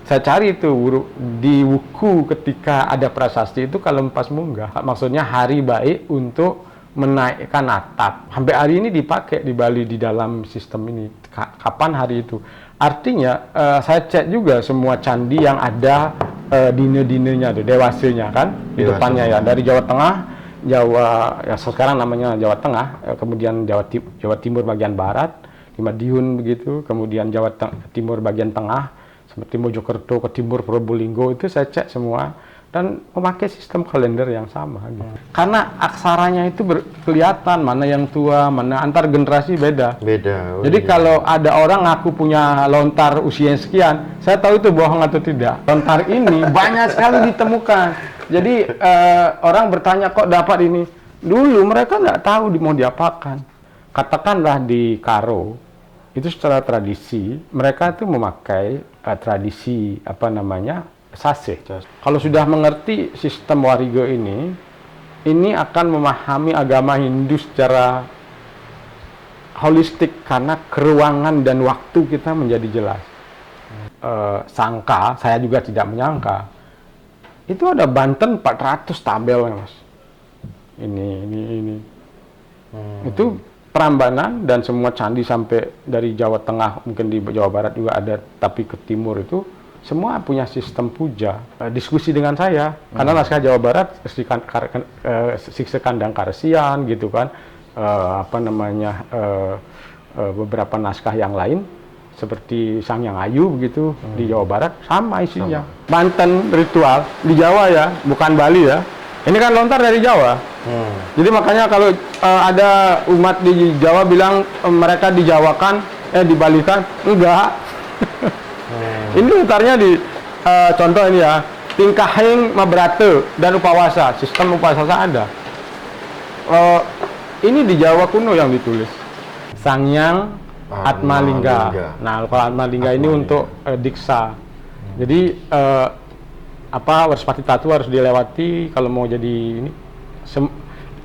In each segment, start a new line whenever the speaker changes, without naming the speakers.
Saya cari itu di buku ketika ada prasasti itu kalau pas munggah, maksudnya hari baik untuk menaikkan atap. Sampai hari ini dipakai di Bali di dalam sistem ini. Kapan hari itu? Artinya saya cek juga semua candi yang ada dine-dinenya, dewasanya kan di depannya ya, dari Jawa Tengah, Jawa ya sekarang namanya Jawa Tengah, kemudian Jawa Timur bagian barat, di Madiun begitu, kemudian Jawa Timur bagian tengah seperti Mojokerto ke timur Probolinggo itu saya cek semua dan memakai sistem kalender yang sama gitu. Karena aksaranya itu kelihatan mana yang tua, mana antar generasi beda.
Beda.
Jadi kalau ada orang ngaku punya lontar usia sekian, saya tahu itu bohong atau tidak. Lontar ini banyak sekali ditemukan. Jadi orang bertanya kok dapat ini. Dulu mereka nggak tahu mau diapakan. Katakanlah di Karo, itu secara tradisi mereka itu memakai tradisi apa namanya sase. Kalau sudah mengerti sistem warigo ini akan memahami agama Hindu secara holistik karena keruangan dan waktu kita menjadi jelas. Sangka, saya juga tidak menyangka itu ada Banten 400 tabel mas. Ini. Itu Prambanan dan semua candi sampai dari Jawa Tengah, mungkin di Jawa Barat juga ada, tapi ke timur itu semua punya sistem puja. Diskusi dengan saya, karena naskah Jawa Barat, Siksa Kandang Karesian gitu kan, beberapa naskah yang lain, seperti Sang Hyang Ayu begitu, di Jawa Barat, sama isinya. Banten ritual, di Jawa ya, bukan Bali ya. Ini kan lontar dari Jawa. Jadi makanya kalau ada umat di Jawa bilang mereka dijawakan, dibalikan, enggak. Ini lontarnya di contoh ini ya, Tingkahing Mabrate dan Upawasa, sistem Upawasa ada. Ini di Jawa kuno yang ditulis. Sangyang Atmalingga. Nah, kalau Atmalingga ini untuk diksa. Jadi Warspati Tatu harus dilewati kalau mau jadi ini.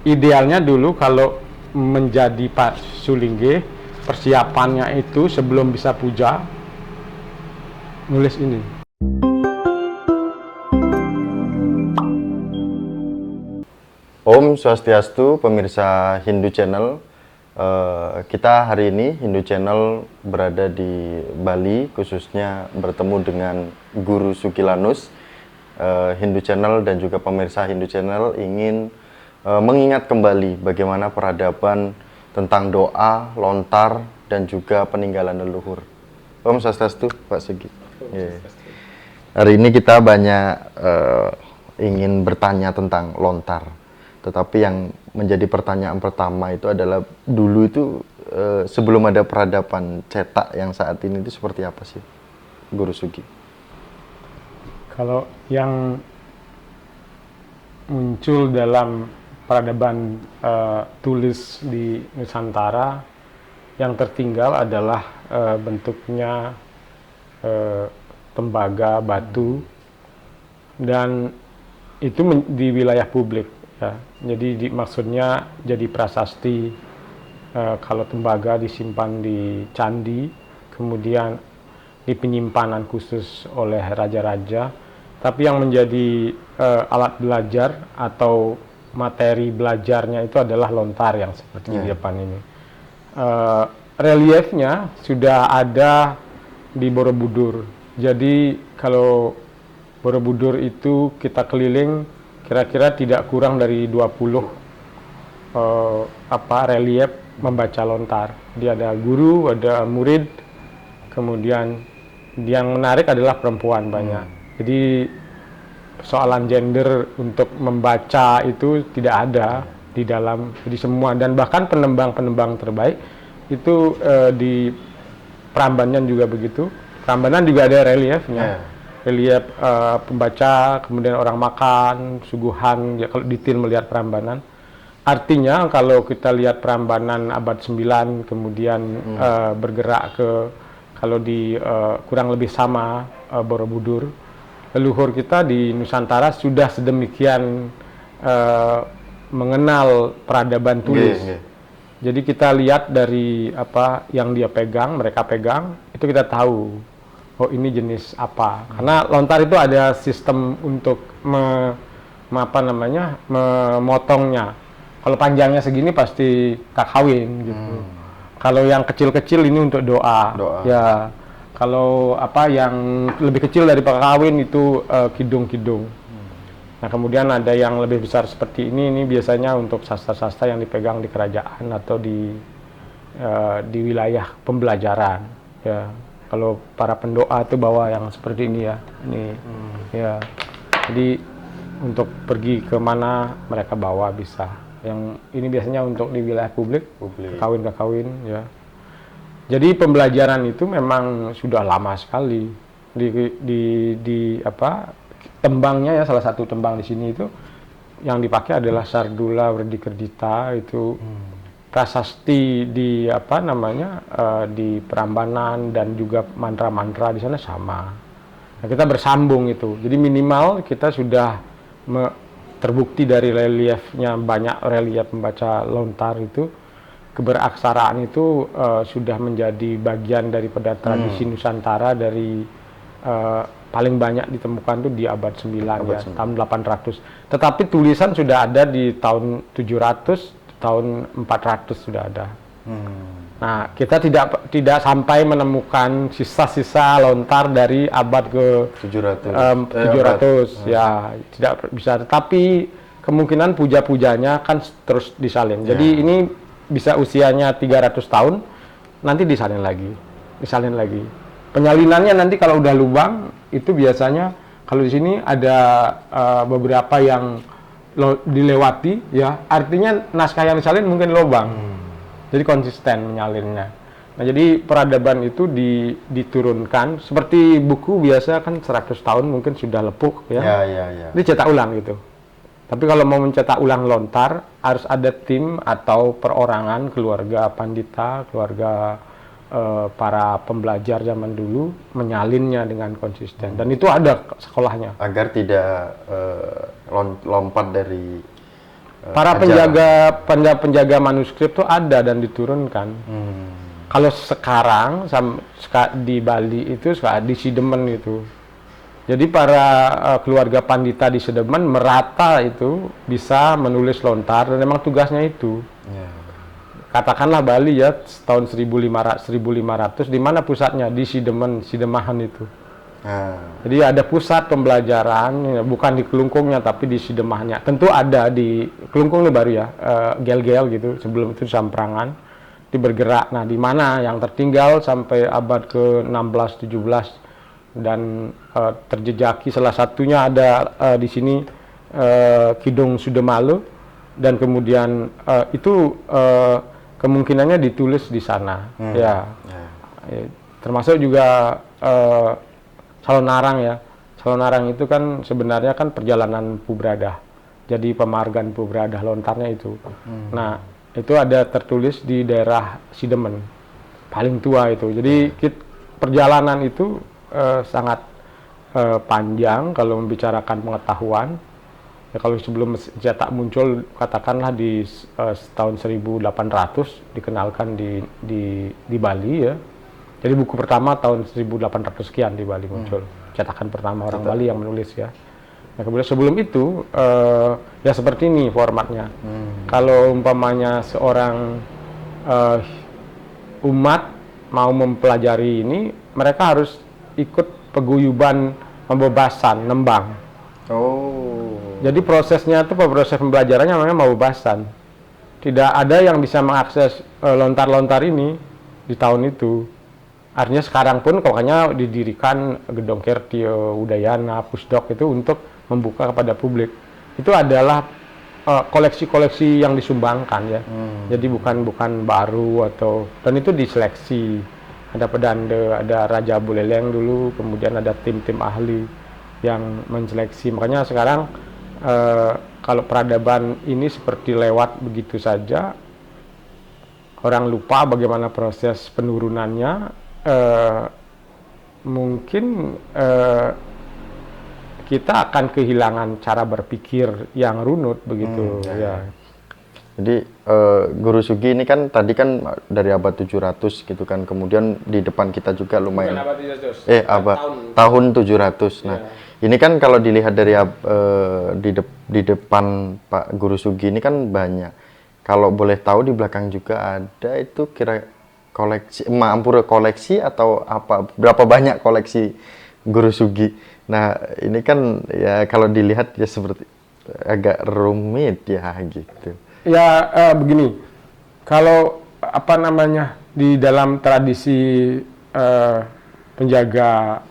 Idealnya dulu kalau menjadi Pak Sulingge, persiapannya itu sebelum bisa puja, nulis ini.
Om Swastiastu, pemirsa Hindu Channel. Kita hari ini Hindu Channel berada di Bali, khususnya bertemu dengan Guru Sukilanus. Hindu Channel dan juga pemirsa Hindu Channel ingin mengingat kembali bagaimana peradaban tentang doa, lontar, dan juga peninggalan leluhur. Om Swastiastu, Pak Sugi. Hari ini kita banyak ingin bertanya tentang lontar, tetapi yang menjadi pertanyaan pertama itu adalah dulu itu sebelum ada peradaban cetak yang saat ini itu seperti apa sih, Guru Sugi?
Kalau yang muncul dalam peradaban tulis di Nusantara, yang tertinggal adalah bentuknya tembaga, batu, dan itu di wilayah publik. Ya. Jadi maksudnya jadi prasasti, kalau tembaga disimpan di candi, kemudian di penyimpanan khusus oleh raja-raja. Tapi yang menjadi alat belajar atau materi belajarnya itu adalah lontar yang seperti di depan ini. Reliefnya sudah ada di Borobudur. Jadi kalau Borobudur itu kita keliling kira-kira tidak kurang dari 20 relief membaca lontar. Dia ada guru, ada murid, kemudian yang menarik adalah perempuan banyak. Jadi soalan gender untuk membaca itu tidak ada di dalam, jadi semua, dan bahkan penembang-penembang terbaik itu di Prambanan juga begitu. Prambanan juga ada reliefnya, relief pembaca, kemudian orang makan, suguhan, ya kalau detail melihat Prambanan. Artinya kalau kita lihat Prambanan abad 9, kemudian bergerak ke, kalau di kurang lebih sama Borobudur, leluhur kita di Nusantara sudah sedemikian mengenal peradaban tulis. Jadi kita lihat dari apa yang dia pegang, mereka pegang, itu kita tahu, oh ini jenis apa. Karena lontar itu ada sistem untuk memotongnya. Kalau panjangnya segini pasti kakawin gitu. Kalau yang kecil-kecil ini untuk doa. Ya. Kalau yang lebih kecil dari kakawin itu kidung-kidung. Nah, kemudian ada yang lebih besar seperti ini biasanya untuk sastra-sastra yang dipegang di kerajaan atau di wilayah pembelajaran. Ya. Kalau para pendoa itu bawa yang seperti ini ya. Ini ya. Jadi untuk pergi ke mana mereka bawa bisa. Yang ini biasanya untuk di wilayah publik. Kawin-kawin ya. Jadi pembelajaran itu memang sudah lama sekali. Tembangnya ya, salah satu tembang di sini itu yang dipakai adalah Sardula Werdikerdita, itu prasasti di di Prambanan dan juga mantra-mantra di sana sama. Nah, kita bersambung itu. Jadi minimal kita sudah terbukti dari reliefnya, banyak relief membaca lontar itu, keberaksaraan itu sudah menjadi bagian daripada tradisi Nusantara dari paling banyak ditemukan tuh di abad 9 ya, tahun 800. Tetapi tulisan sudah ada di tahun 700, tahun 400 sudah ada. Nah, kita tidak sampai menemukan sisa-sisa lontar dari abad ke 700 ya, tidak bisa. Tetapi kemungkinan puja-pujanya kan terus disalin. Jadi ini bisa usianya 300 tahun, nanti disalin lagi. Penyalinannya nanti kalau udah lubang, itu biasanya kalau di sini ada beberapa yang dilewati ya, artinya naskah yang disalin mungkin lubang. Jadi konsisten menyalinnya. Nah, jadi peradaban itu diturunkan seperti buku biasa kan 100 tahun mungkin sudah lepuk ya. Dicetak ulang gitu. Tapi kalau mau mencetak ulang lontar harus ada tim atau perorangan, keluarga pandita, keluarga para pembelajar zaman dulu menyalinnya dengan konsisten, dan itu ada sekolahnya
agar tidak lompat dari
para penjaga manuskrip tuh ada dan diturunkan. Kalau sekarang di Bali itu di Sidemen itu, jadi para keluarga pandita di Sidemen merata itu bisa menulis lontar, dan memang tugasnya itu. Katakanlah Bali ya, tahun 1500 di mana pusatnya? Di Sidemahan itu. Jadi ada pusat pembelajaran, bukan di Kelungkungnya tapi di Sidemahannya. Tentu ada di Kelungkung ini baru ya, Gel-Gel gitu, sebelum itu Samprangan, di bergerak. Nah, di mana yang tertinggal sampai abad ke-16-17 dan terjejaki, salah satunya ada di sini Kidung Sudemalu, dan kemudian itu kemungkinannya ditulis di sana, termasuk juga Salonarang ya. Salonarang itu kan sebenarnya kan perjalanan Pubradah, jadi pemargan Pubradah lontarnya itu. Nah, itu ada tertulis di daerah Sidemen, paling tua itu. Jadi perjalanan itu sangat panjang kalau membicarakan pengetahuan. Ya, kalau sebelum cetak muncul, katakanlah di tahun 1800 dikenalkan di Bali ya. Jadi buku pertama tahun 1800 sekian di Bali muncul. Cetakan pertama orang Bali yang menulis ya. Nah, kemudian sebelum itu ya seperti ini formatnya. Kalau umpamanya seorang umat mau mempelajari ini, mereka harus ikut paguyuban pembebasan Nembang. Jadi prosesnya itu, proses pembelajarannya namanya Mabobasan. Tidak ada yang bisa mengakses lontar-lontar ini di tahun itu. Artinya sekarang pun makanya didirikan Gedong Kertio, Udayana, Pusdok itu untuk membuka kepada publik. Itu adalah koleksi-koleksi yang disumbangkan ya. Jadi bukan baru dan itu diseleksi. Ada pedande, ada Raja Buleleng dulu, kemudian ada tim-tim ahli yang menseleksi. Makanya sekarang kalau peradaban ini seperti lewat begitu saja, orang lupa bagaimana proses penurunannya. Mungkin kita akan kehilangan cara berpikir yang runut begitu ya.
Jadi Guru Sugi ini kan tadi kan dari abad 700 gitu kan. Kemudian di depan kita juga lumayan.
Bukan abad 700.
Abad tahun 700. Nah, ini kan kalau dilihat dari di depan Pak Guru Sugi ini kan banyak. Kalau boleh tahu di belakang juga ada itu kira koleksi Ampura koleksi atau apa? Berapa banyak koleksi Guru Sugi? Nah, ini kan ya kalau dilihat ya seperti agak rumit ya gitu.
Ya begini, kalau apa namanya di dalam tradisi penjaga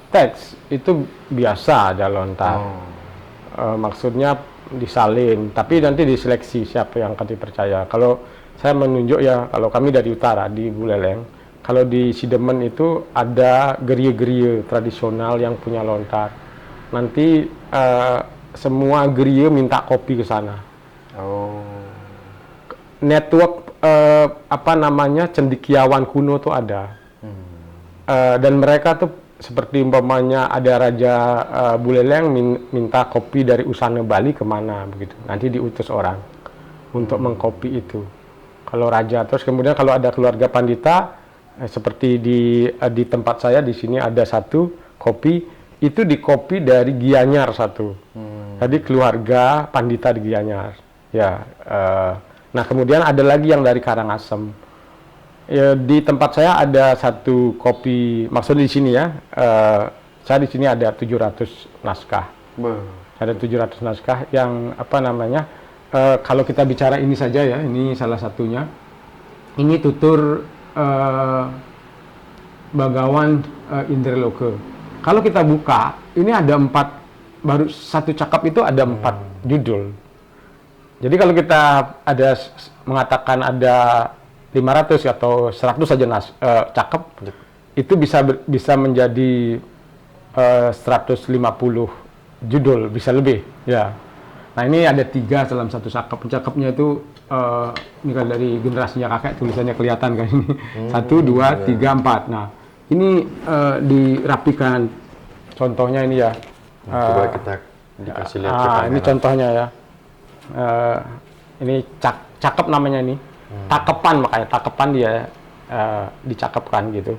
teks itu biasa ada lontar. Maksudnya disalin, tapi nanti diseleksi siapa yang akan dipercaya. Kalau saya menunjuk ya, kalau kami dari utara di Buleleng, kalau di Sidemen itu ada geria-geria tradisional yang punya lontar. Nanti semua geria minta kopi ke sana. Network cendekiawan kuno tuh ada. Dan mereka tuh seperti umpamanya ada Raja Buleleng minta kopi dari Usana Bali kemana begitu. Nanti diutus orang untuk mengkopi itu. Kalau raja, terus kemudian kalau ada keluarga pandita seperti di tempat saya di sini ada satu kopi. Itu dikopi dari Gianyar satu. Jadi keluarga pandita di Gianyar. Ya. Nah kemudian ada lagi yang dari Karangasem. Ya, di tempat saya ada satu kopi. Maksudnya di sini ya. Saya di sini ada 700 naskah. Ada 700 naskah yang apa namanya? Kalau kita bicara ini saja ya. Ini salah satunya. Ini tutur Bagawan Indraloka. Kalau kita buka, ini ada 4, baru satu cakap itu ada 4 judul. Jadi kalau kita ada mengatakan ada 500 atau 100 saja cakap, itu bisa menjadi 150 judul, bisa lebih. Ya. Nah ini ada 3 dalam satu cakap. Cakapnya itu ini kan dari generasinya kakek, tulisannya kelihatan kan ini. 1, 2, 3, 4. Nah ini dirapikan, contohnya ini ya.
Coba kita dikasih lihat ke kamera.
Ini contohnya ya. Ini cakep namanya ini. Takepan, makanya takepan dia dicakepkan gitu.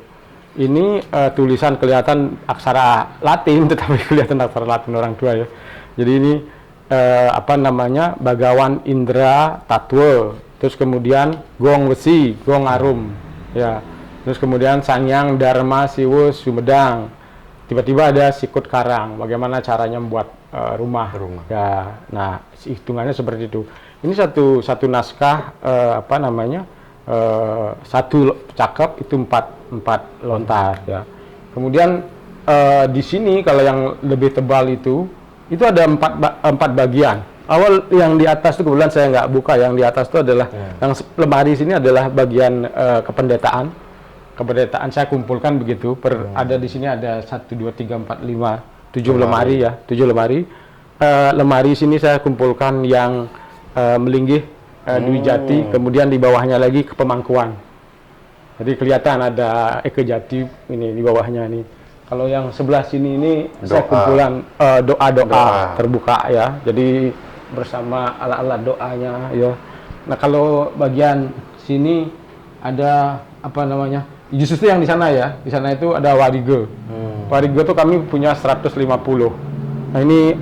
Ini tulisan kelihatan aksara Latin, tetapi kelihatan aksara Latin orang tua ya. Jadi ini Bagawan Indra Tatwa. Terus kemudian Gong Wesi, Gong Arum. Ya. Terus kemudian Sangyang Dharma Siwu Sumedang. Tiba-tiba ada Sikut Karang. Bagaimana caranya membuat rumah. Ya. Nah, hitungannya seperti itu. Ini satu naskah satu cakep itu 4 lontar ya. Kemudian di sini kalau yang lebih tebal itu ada 4 bagian. Awal yang di atas itu kebetulan saya nggak buka. Yang di atas itu adalah yang lemari sini adalah bagian kependetaan. Kependetaan saya kumpulkan begitu. Ada di sini ada 1, 2, 3, 4, 5, 7 lemari ya, 7 lemari. Lemari sini saya kumpulkan yang Melinggih, Dwi Jati, kemudian di bawahnya lagi ke Pemangkuan. Jadi kelihatan ada Eke Jati ini di bawahnya nih. Kalau yang sebelah sini ini saya kumpulan doa-doa terbuka ya. Jadi bersama alat-alat doanya ya. Nah kalau bagian sini ada justru yang di sana ya. Di sana itu ada Warigo. Warigo tuh kami punya 150. Nah ini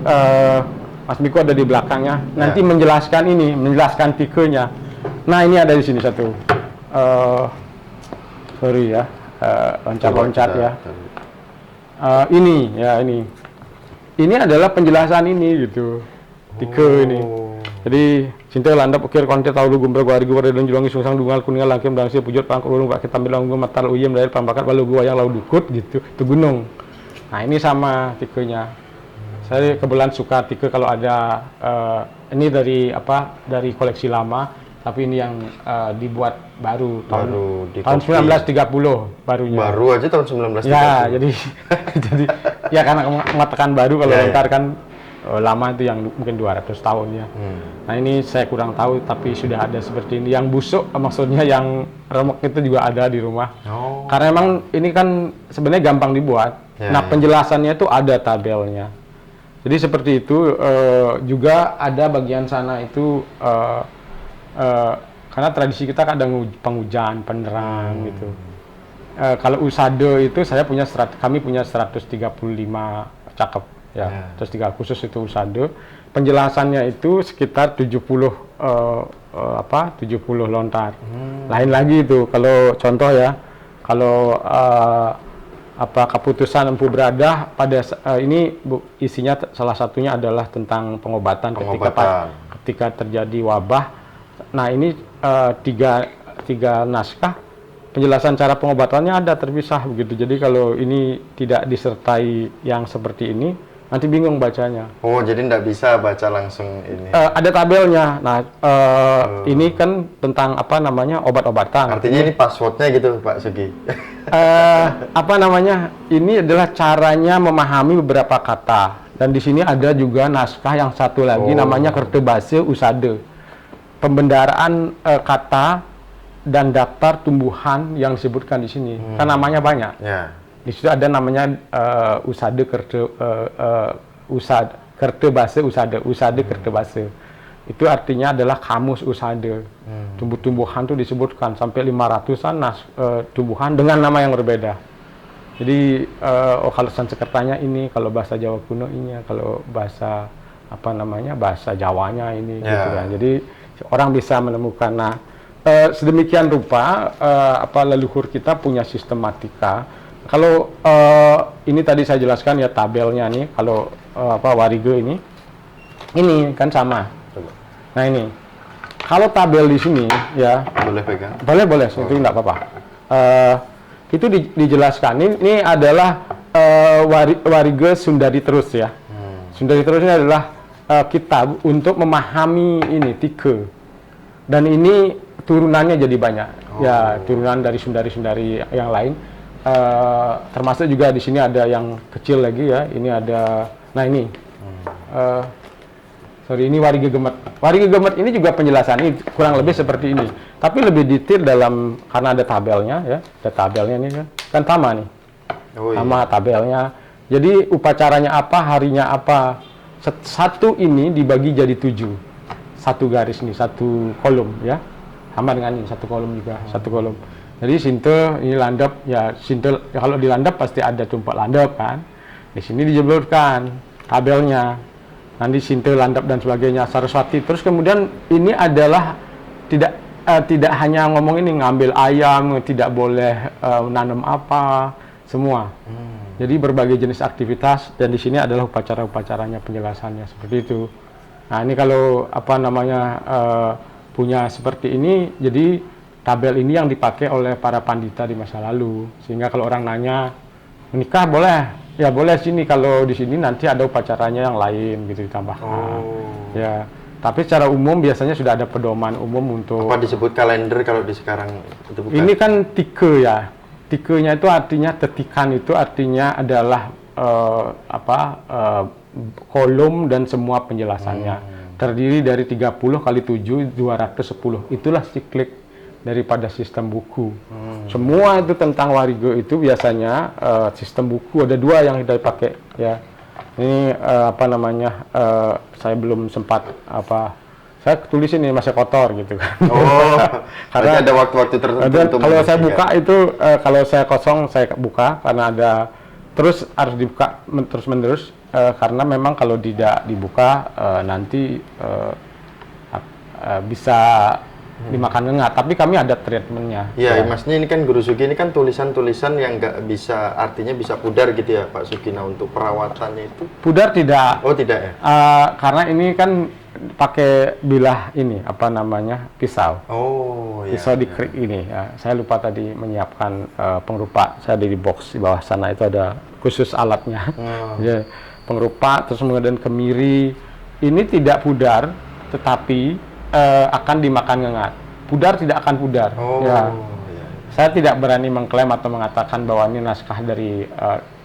Mas Miko ada di belakangnya. Nanti menjelaskan tikenya. Nah ini ada di sini satu. Sorry ya, loncat-loncat ya. Ini adalah penjelasan ini gitu. Tike ini. Jadi cinta landap ukir konten tahu lu gumber gua pada dan julangi sungsang dungal kuningan langkem dangsi pujut pangkul ulung pakai tampil langgung matal uyem dari pambakat balu gua yang lau dukut gitu. Itu gunung. Nah ini sama tikenya. Saya kebetulan suka tike kalau ada ini dari koleksi lama, tapi ini yang dibuat baru tahun 1930 barunya.
Baru aja tahun 1930.
Ya, jadi ya karena mengatakan baru kalau lontar kan lama itu yang mungkin 200 tahun ya. Nah ini saya kurang tahu, tapi sudah ada seperti ini. Yang busuk maksudnya yang remuk itu juga ada di rumah. Karena emang ini kan sebenarnya gampang dibuat. Nah penjelasannya itu ada tabelnya. Jadi seperti itu. Juga ada bagian sana itu karena tradisi kita kan ada penghujan, penerang gitu. Kalau usade itu kami punya 135 cakep ya. Terus 3 khusus itu usade. Penjelasannya itu sekitar 70 lontar. Lain lagi itu kalau contoh ya, kalau keputusan Empu Bradah pada ini isinya salah satunya adalah tentang pengobatan. Ketika terjadi wabah. Nah ini tiga naskah penjelasan cara pengobatannya ada terpisah begitu. Jadi kalau ini tidak disertai yang seperti ini, nanti bingung bacanya.
Oh, jadi nggak bisa baca langsung ini.
Ada tabelnya. Nah, ini kan tentang obat-obatan.
Artinya ini passwordnya gitu, Pak Sugi.
Ini adalah caranya memahami beberapa kata. Dan di sini ada juga naskah yang satu lagi namanya Kertebase Usade. Pembendaraan kata dan daftar tumbuhan yang disebutkan di sini. Kan namanya banyak. Di situ ada namanya Usade Kertebase Usade Kertebase. Itu artinya adalah kamus usade. Tumbuh-tumbuhan itu disebutkan sampai 500-an tumbuhan dengan nama yang berbeda. Jadi kalau Sanskertanya ini, kalau bahasa Jawa kuno ini, kalau bahasa bahasa Jawanya ini gitu kan. Jadi orang bisa menemukan. Nah, sedemikian rupa leluhur kita punya sistematika. Kalau ini tadi saya jelaskan ya tabelnya nih, kalau warige ini kan sama. Nah ini, kalau tabel di sini ya.
Boleh pegang?
Boleh, itu enggak apa-apa. Itu dijelaskan. Ini adalah warige Sundari Terus ya. Sundari Terus ini adalah kitab untuk memahami ini tike. Dan ini turunannya jadi banyak. Ya, turunan dari Sundari-Sundari yang lain. Termasuk juga di sini ada yang kecil lagi ya. Ini ada, nah ini, ini Warige Gemet. Warige Gemet ini juga penjelasan ini kurang lebih seperti ini, tapi lebih detail karena ada tabelnya ya. Ada tabelnya ini kan sama nih, sama tabelnya. Jadi upacaranya apa, harinya apa. Satu ini dibagi jadi 7, satu garis nih, satu kolom ya. Sama dengan ini satu kolom juga, satu kolom. Jadi sinte ini landep ya, sinte ya, kalau di landep pasti ada tumpak landep kan. Di sini dijeblurkan tabelnya. Nanti sinte landep dan sebagainya, Saraswati. Terus kemudian ini adalah tidak hanya ngomong ini ngambil ayam, tidak boleh nanam apa, semua. Jadi berbagai jenis aktivitas, dan di sini adalah upacara-upacaranya, penjelasannya seperti itu. Nah, ini kalau punya seperti ini, jadi tabel ini yang dipakai oleh para pandita di masa lalu. Sehingga kalau orang nanya, menikah boleh? Ya boleh sini, kalau di sini nanti ada upacaranya yang lain gitu ditambahkan. Ya, tapi secara umum biasanya sudah ada pedoman umum untuk.
Apa disebut kalender kalau di sekarang itu bukan?
Ini kan tike ya. Tikenya itu artinya tetikan, itu artinya adalah kolom dan semua penjelasannya. Terdiri dari 30 kali 7, 210. Itulah siklik daripada sistem buku. Semua itu tentang warige itu biasanya sistem buku ada 2 yang kita pakai ya. Ini saya belum sempat saya tulis ini masih kotor gitu kan.
Karena ada waktu-waktu tertentu.
Kalau saya buka itu kalau saya kosong saya buka karena ada terus harus dibuka terus-menerus karena memang kalau tidak dibuka nanti bisa dimakan ngengat, tapi kami ada treatmentnya.
Iya, maksudnya ini kan Guru Sugi ini kan tulisan-tulisan yang nggak bisa, artinya bisa pudar gitu ya Pak Sugi. Nah, untuk perawatannya itu?
Pudar tidak.
Oh tidak ya?
Karena ini kan pakai bilah ini, pisau.
Oh iya.
Pisau dikrik ini. Ya. Saya lupa tadi menyiapkan pengrupa. Saya ada di box di bawah sana itu ada khusus alatnya. Ya, pengrupa, terus kemudian kemiri. Ini tidak pudar, tetapi akan dimakan ngengat. Pudar tidak akan pudar. Ya. Saya tidak berani mengklaim atau mengatakan bahwa ini naskah dari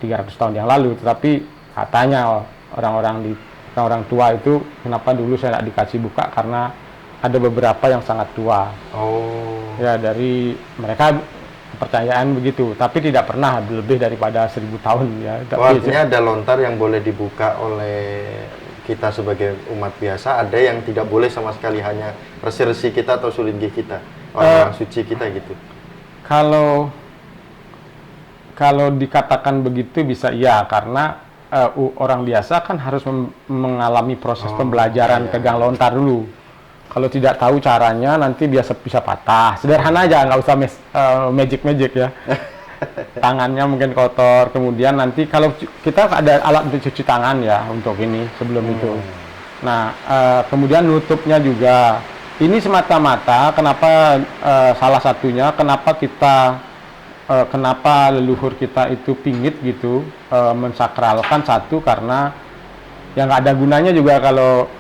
300 tahun yang lalu, tetapi katanya orang tua itu kenapa dulu saya tidak dikasih buka karena ada beberapa yang sangat tua. Ya, dari mereka kepercayaan begitu, tapi tidak pernah lebih daripada 1000 tahun ya.
Artinya ada lontar yang boleh dibuka oleh kita sebagai umat biasa, ada yang tidak boleh sama sekali, hanya resi-resi kita atau sulinggi kita, orang-orang suci kita gitu.
Kalau dikatakan begitu bisa iya, karena orang biasa kan harus mengalami proses pembelajaran pegang lontar dulu. Kalau tidak tahu caranya nanti bisa patah. Sederhana aja, nggak usah magic ya. Tangannya mungkin kotor, kemudian nanti kalau kita ada alat untuk cuci tangan ya untuk ini sebelum itu. Nah, kemudian nutupnya juga. Ini semata-mata kenapa salah satunya kenapa kenapa leluhur kita itu pingit gitu, mensakralkan, satu karena yang nggak ada gunanya juga kalau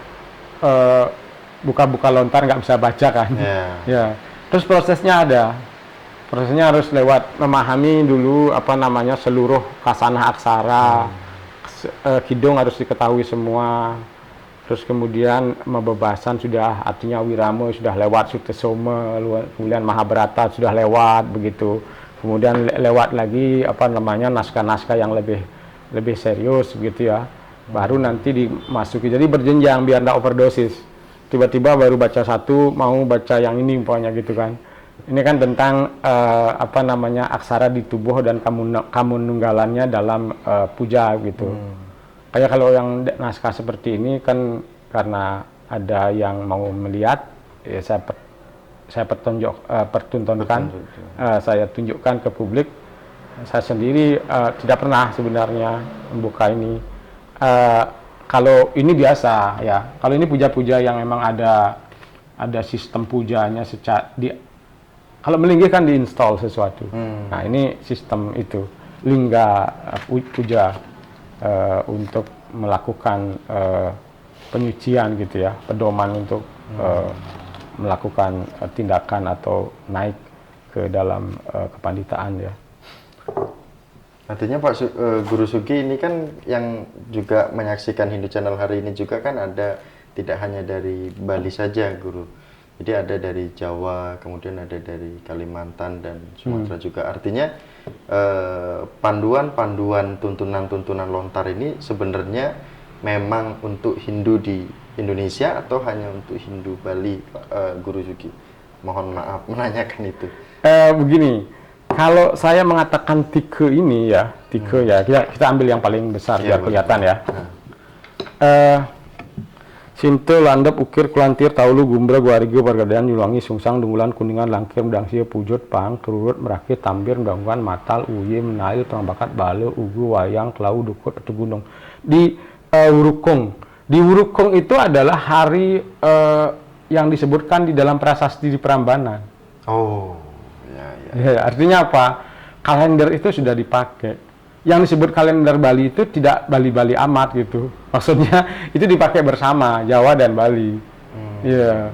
buka-buka lontar nggak bisa baca kan. Ya. Terus prosesnya harus lewat memahami dulu seluruh kasanah aksara, kidung harus diketahui semua. Terus kemudian Mabebasan sudah, artinya Wirama sudah lewat, Sutesoma, kemudian Mahabharata sudah lewat begitu. Kemudian lewat lagi naskah-naskah yang lebih serius begitu ya. Baru nanti dimasuki. Jadi berjenjang biar nggak overdosis. Tiba-tiba baru baca satu, mau baca yang ini umpamanya gitu kan. Ini kan tentang aksara di tubuh dan kamununggalannya dalam puja gitu. Kayak kalau yang naskah seperti ini kan karena ada yang mau melihat, ya saya pertontonkan, saya tunjukkan ke publik. Saya sendiri tidak pernah sebenarnya membuka ini. Kalau ini biasa ya, kalau ini puja-puja yang memang ada sistem pujanya kalau melinggi kan diinstal sesuatu. Nah ini sistem itu lingga puja untuk melakukan penyucian gitu ya, pedoman untuk melakukan tindakan atau naik ke dalam kepanditaan ya.
Artinya Pak Guru Sugi ini kan yang juga menyaksikan Hindu Channel hari ini juga kan ada, tidak hanya dari Bali saja Guru. Jadi ada dari Jawa, kemudian ada dari Kalimantan dan Sumatera juga. Artinya panduan-panduan tuntunan-tuntunan lontar ini sebenarnya memang untuk Hindu di Indonesia atau hanya untuk Hindu Bali, Guru Sugi? Mohon maaf menanyakan itu.
Begini. Kalau saya mengatakan tike ini ya, kita ambil yang paling besar biar kelihatan ya. Sinto landep ukir kulantir taulu gumbra guariga pargadaan nyulangi sungsang dungulan kuningan langkir mdangsia pujut pang turut merakit tambir mdangguan matal uye menail perangbakat bale ugu wayang kelau dukut atau gunung di Wurukung. Di Wurukung itu adalah hari yang disebutkan di dalam prasasti di Prambanan. Ya, artinya apa? Kalender itu sudah dipakai. Yang disebut kalender Bali itu tidak Bali-Bali amat gitu. Maksudnya itu dipakai bersama Jawa dan Bali. Ya.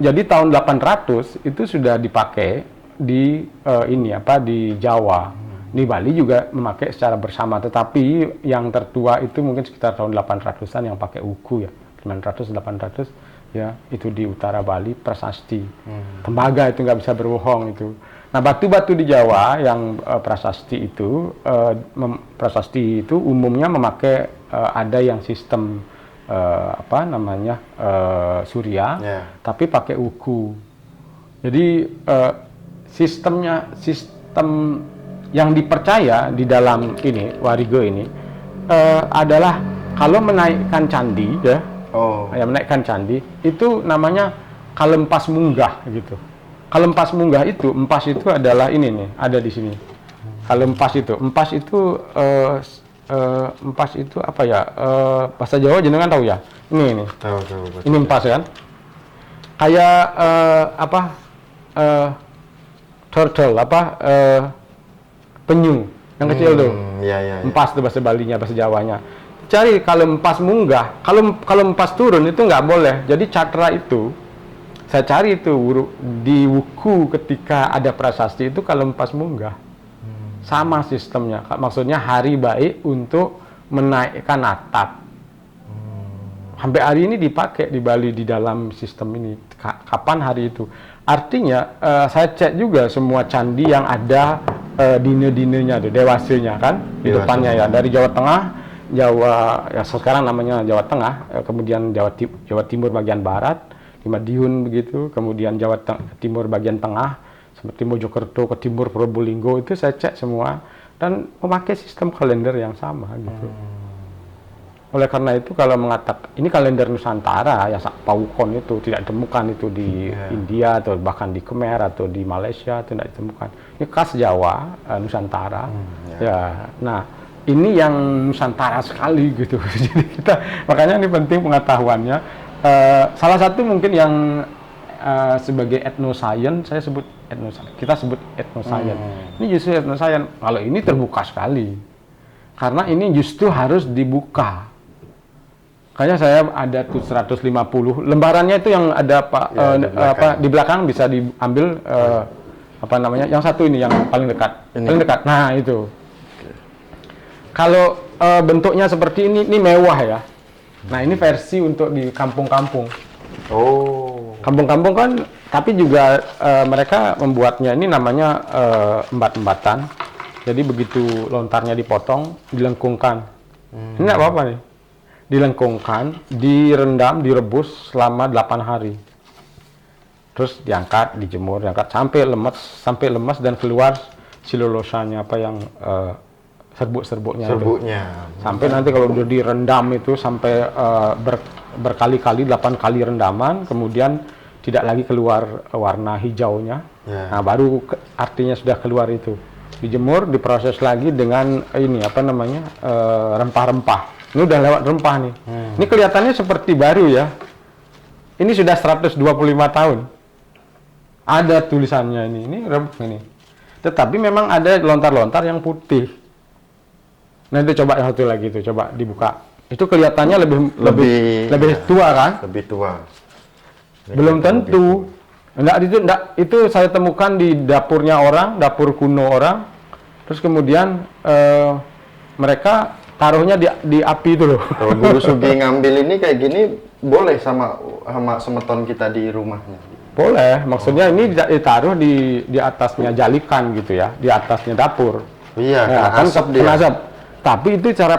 Jadi tahun 800 itu sudah dipakai di di Jawa. Di Bali juga memakai secara bersama, tetapi yang tertua itu mungkin sekitar tahun 800-an yang pakai uku ya. 900 800 ya, itu di utara Bali prasasti. Tembaga itu nggak bisa berbohong itu. Nah, batu-batu di Jawa yang prasasti itu umumnya memakai ada yang sistem surya, tapi pakai uku. Jadi sistem yang dipercaya di dalam ini wariga ini adalah kalau menaikkan candi ya, menaikkan candi itu namanya kalempas munggah gitu. Kalempas munggah itu, empas itu adalah ini nih, ada di sini. Kalempas itu, empas itu apa ya? Bahasa Jawa jenengan tahu ya? Ini.
Tahu.
Ini empas kan? Kayak turtle, penyu yang kecil tuh.
Iya.
Empas itu bahasa Balinya, bahasa Jawanya. Cari kalempas munggah, kalau empas turun itu nggak boleh. Jadi cakra itu saya cari itu di wuku ketika ada prasasti itu kalempas munggah. Sama sistemnya. Maksudnya hari baik untuk menaikkan atap. Sampai hari ini dipakai di Bali di dalam sistem ini. Kapan hari itu? Artinya saya cek juga semua candi yang ada dine-dinenya tuh, dewasanya kan di depannya ya. Dari Jawa Tengah Jawa ya sekarang namanya Jawa Tengah, kemudian Jawa Timur bagian barat di Madiun begitu, kemudian Timur bagian tengah seperti Mojokerto, ke timur Probolinggo, itu saya cek semua dan memakai sistem kalender yang sama gitu. Oleh karena itu kalau mengatakan ini kalender Nusantara ya Paukon itu tidak ditemukan itu di India atau bahkan di Khmer atau di Malaysia tidak ditemukan. Ini khas Jawa, Nusantara. Ya. Nah, ini yang Nusantara sekali gitu. Jadi makanya ini penting pengetahuannya. Salah satu mungkin yang sebagai etnoscience kita sebut etnoscience. Ini justru etnoscience. Kalau ini terbuka sekali. Karena ini justru harus dibuka. Kayaknya saya ada tuh 150 lembarannya itu yang ada di belakang bisa diambil apa namanya? Yang satu ini yang paling dekat. Paling dekat. Nah, itu. Kalau bentuknya seperti ini mewah ya. Nah, ini versi untuk di kampung-kampung.
Oh.
Kampung-kampung kan, tapi juga mereka membuatnya ini namanya embat-embatan. Jadi begitu lontarnya dipotong, dilengkungkan. Ini nggak apa-apa nih. Dilengkungkan, direndam, direbus selama 8 hari. Terus diangkat, dijemur, diangkat sampai lemas dan keluar silulosanya apa yang serbuk-serbuknya. Sampai nanti kalau udah direndam itu sampai berkali-kali 8 kali rendaman, kemudian tidak lagi keluar warna hijaunya. Nah, baru artinya sudah keluar itu. Dijemur, diproses lagi dengan ini apa namanya? Rempah-rempah. Ini udah lewat rempah nih. Ini kelihatannya seperti baru ya. Ini sudah 125 tahun. Ada tulisannya ini rempah ini. Tetapi memang ada lontar-lontar yang putih. Nah, itu coba yang satu lagi itu, coba dibuka. Itu kelihatannya lebih tua kan?
Lebih tua.
Belum tentu. Enggak, itu saya temukan di dapurnya orang, dapur kuno orang. Terus kemudian mereka taruhnya di api itu loh.
Kalau Guru Sugi ngambil ini kayak gini boleh sama semeton kita di rumahnya?
Boleh, maksudnya ini ditaruh di atasnya jalikan gitu ya, di atasnya dapur.
Iya,
ya, kan kena asap. Tapi itu cara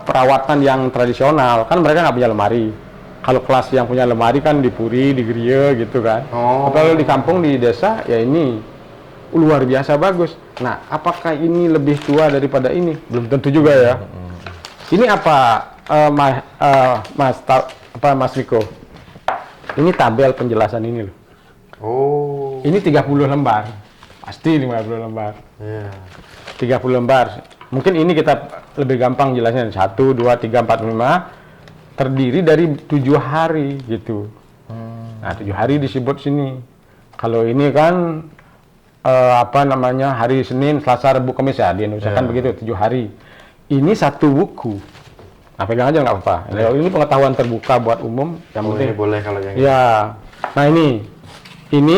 perawatan yang tradisional, kan mereka nggak punya lemari. Kalau kelas yang punya lemari kan di puri, di geria gitu kan. Kalau di kampung, di desa, ya ini luar biasa bagus. Nah, apakah ini lebih tua daripada ini? Belum tentu juga ya. Ini apa, Mas Miko? Ini tabel penjelasan ini loh.
Oh.
Ini 30 lembar. Pasti 50 lembar. 30 lembar. Mungkin ini kita lebih gampang jelasnya. 1, 2, 3, 4, 5. Terdiri dari 7 hari gitu. Nah, 7 hari disebut sini. Kalau ini kan hari Senin, Selasa, Rabu, Kamis ya, di Indonesia kan begitu, 7 hari. Ini satu buku. Nah, pegang aja nggak apa-apa. Ini pengetahuan terbuka buat umum. Yang penting
boleh kalau yang
ya. Nah, ini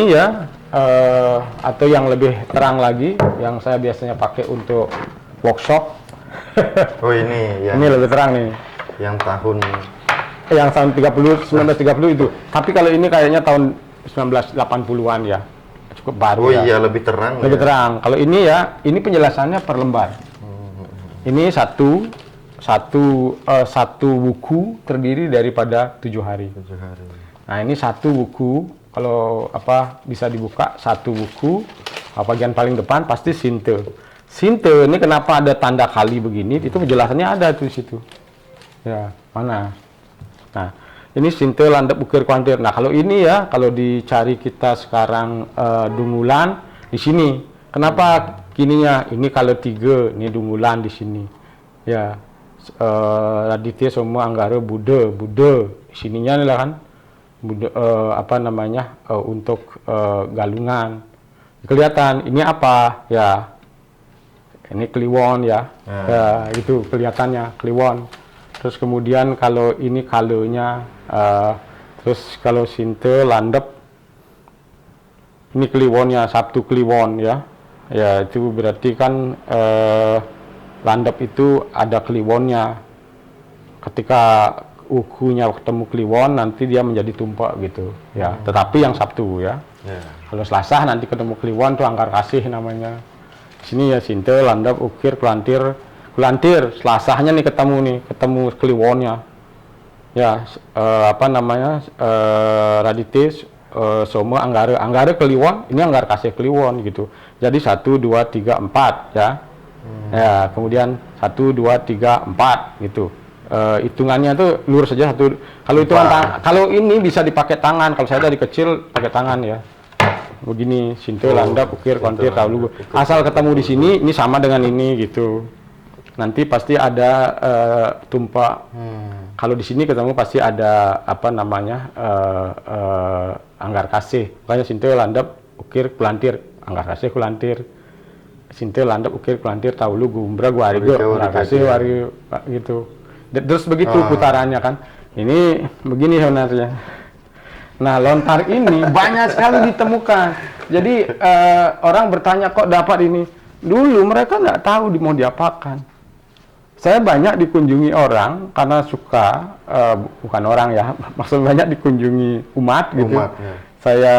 ya, atau yang lebih terang lagi, yang saya biasanya pakai untuk workshop.
Oh, ini ya.
Ini lebih terang nih.
Yang tahun
1930 itu. Tapi kalau ini kayaknya tahun 1980-an ya. Cukup baru ya.
Oh iya, lebih terang.
Lebih terang. Kalau ini ya, ini penjelasannya per lembar. Ini satu buku terdiri daripada 7 hari.
7 hari.
Nah, ini satu buku, kalau bisa dibuka satu buku, bagian paling depan pasti sinte. Sinte ini kenapa ada tanda kali begini? Itu penjelasannya ada tuh di situ. Ya, mana? Nah, ini sinte landep ukir kuantir. Nah, kalau ini ya, kalau dicari kita sekarang dungulan di sini. Kenapa gininya? Ini kalau 3, ini dungulan di sini. Ya, Raditya semua Anggara Buddha di sininya nih lah kan. Buddha, untuk galungan. Kelihatan ini apa? Ya. Ini kliwon ya. Ya, itu kelihatannya kliwon. Terus kemudian kalau ini kalonya, terus kalau sinte landep, ini kliwonnya, Sabtu kliwon ya. Ya, itu berarti kan landep itu ada kliwonnya. Ketika ukunya ketemu kliwon, nanti dia menjadi tumpak gitu ya. Tetapi yang Sabtu ya. Kalau Selasa nanti ketemu kliwon tuh angkar kasih namanya. Sini ya sinte, landep, ukir, pelantir. Kulantir, Selasanya nih ketemu Kliwonnya. Ya, Raditis, Soma, Anggara Kliwon, ini Anggar kasih Kliwon gitu. Jadi 1, 2, 3, 4 ya. Ya, kemudian 1, 2, 3, 4 gitu. Hitungannya tuh lurus saja satu. Kalau hitungan kalau ini bisa dipakai tangan. Kalau saya dari kecil pakai tangan ya. Begini, Sinto, Landap, Ukir, Kontir, Taulu. Asal ketemu di sini, ini sama dengan ini gitu. Nanti pasti ada tumpak. Kalau di sini ketemu pasti ada Anggar kasih. Makanya Sinto, Landap, Ukir, Kulantir. Anggar kasih, Kulantir. Sinto, Landap, Ukir, Kulantir, Taulu, Gumbra, Guarigo, Anggar kasih, Wario gitu. Terus begitu putarannya kan. Ini begini sebenarnya. Nah, lontar ini banyak sekali ditemukan. Jadi orang bertanya kok dapat ini. Dulu mereka nggak tahu mau diapakan. Saya banyak dikunjungi orang karena suka, bukan orang ya, maksudnya banyak dikunjungi umat gitu. Ya. Saya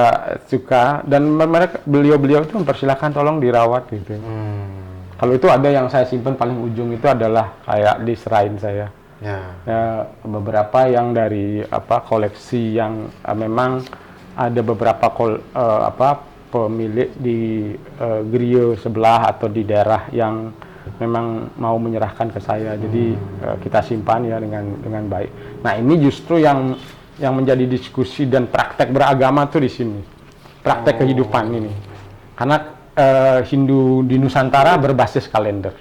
suka dan beliau-beliau itu mempersilahkan tolong dirawat gitu. Kalau itu ada yang saya simpan paling ujung itu adalah kayak diserahin saya. Ya, beberapa yang dari koleksi yang memang ada beberapa pemilik di Griyo sebelah atau di daerah yang memang mau menyerahkan ke saya. Jadi kita simpan ya dengan baik. Nah, ini justru yang menjadi diskusi dan praktek beragama tuh di sini. Praktek kehidupan ini. Karena Hindu di Nusantara berbasis kalender.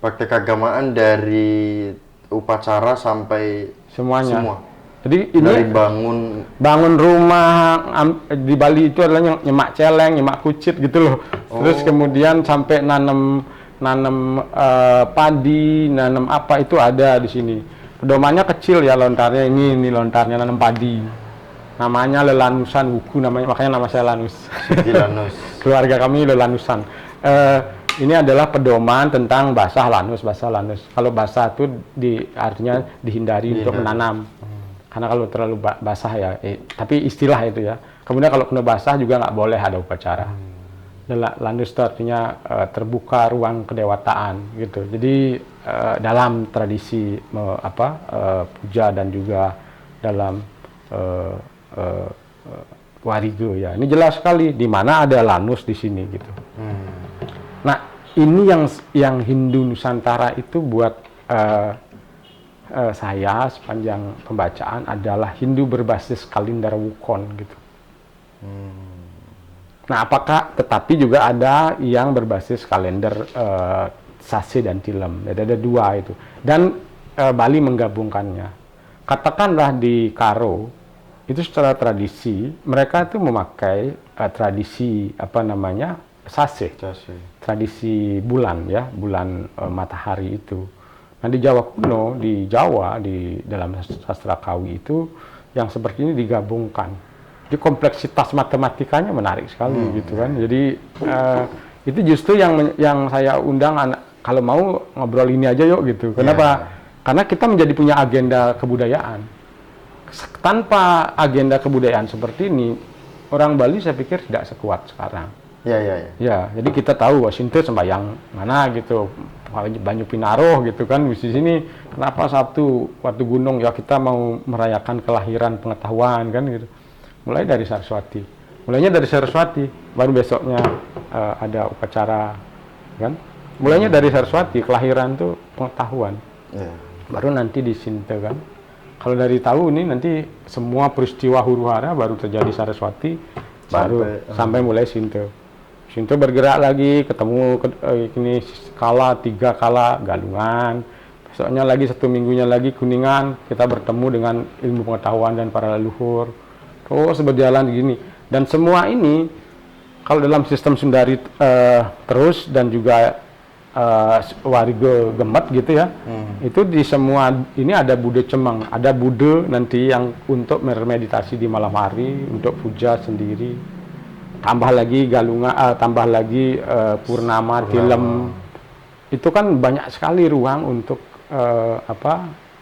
Praktek keagamaan dari upacara sampai
semuanya.
Semua.
Jadi ini
dari bangun
rumah di Bali itu adalah nyemak celeng, nyemak kucit gitu loh. Terus kemudian sampai nanam padi, nanam apa itu ada di sini. Pedomannya kecil ya lontarnya ini lontarnya nanam padi. Namanya Lelanusan Wuku namanya, makanya nama saya Lanus.
Lanus.
Keluarga kami Lelanusan. Ini adalah pedoman tentang basah lanus. Kalau basah itu artinya dihindari untuk menanam. Karena kalau terlalu basah ya, tapi istilah itu ya. Kemudian kalau kena basah juga nggak boleh ada upacara. Lanus itu artinya terbuka ruang kedewataan gitu. Jadi dalam tradisi puja dan juga dalam warigo ya. Ini jelas sekali di mana ada lanus di sini gitu. Nah, ini yang Hindu Nusantara itu buat saya sepanjang pembacaan adalah Hindu berbasis kalender Wukon gitu. Nah, tetapi juga ada yang berbasis kalender Sase dan Tilem. Ada dua itu. Dan Bali menggabungkannya. Katakanlah di Karo itu secara tradisi mereka itu memakai tradisi Sase. Tradisi bulan ya, bulan matahari itu. Nah, di Jawa kuno, di dalam sastra Kawi itu yang seperti ini digabungkan. Jadi kompleksitas matematikanya menarik sekali gitu kan. Jadi itu justru yang saya undang kalau mau ngobrol ini aja yuk gitu. Kenapa? Karena kita menjadi punya agenda kebudayaan. Tanpa agenda kebudayaan seperti ini, orang Bali saya pikir tidak sekuat sekarang. Ya, jadi kita tahu Sinto sembahyang mana gitu, Banyu Pinaruh gitu kan di sini. Kenapa Sabtu waktu gunung ya kita mau merayakan kelahiran pengetahuan kan gitu. Mulai dari Saraswati. Mulainya dari Saraswati, baru besoknya ada upacara kan. Mulainya dari Saraswati, kelahiran tuh pengetahuan. Baru nanti di Sinto kan. Kalau dari tahu ini nanti semua peristiwa huru-hara baru terjadi Saraswati, baru sampai mulai Sinto. Sinto bergerak lagi, ketemu ini tiga kala Galungan. Besoknya lagi 1 minggunya lagi Kuningan, kita bertemu dengan ilmu pengetahuan dan para leluhur. Terus berjalan gini. Dan semua ini kalau dalam sistem Sundari terus dan juga warigo gemet gitu ya. Itu di semua ini ada Bude Cemeng, ada Bude nanti yang untuk bermeditasi di malam hari, untuk puja sendiri. Tambah lagi Galungan, tambah lagi Purnama, Tilem. Itu kan banyak sekali ruang untuk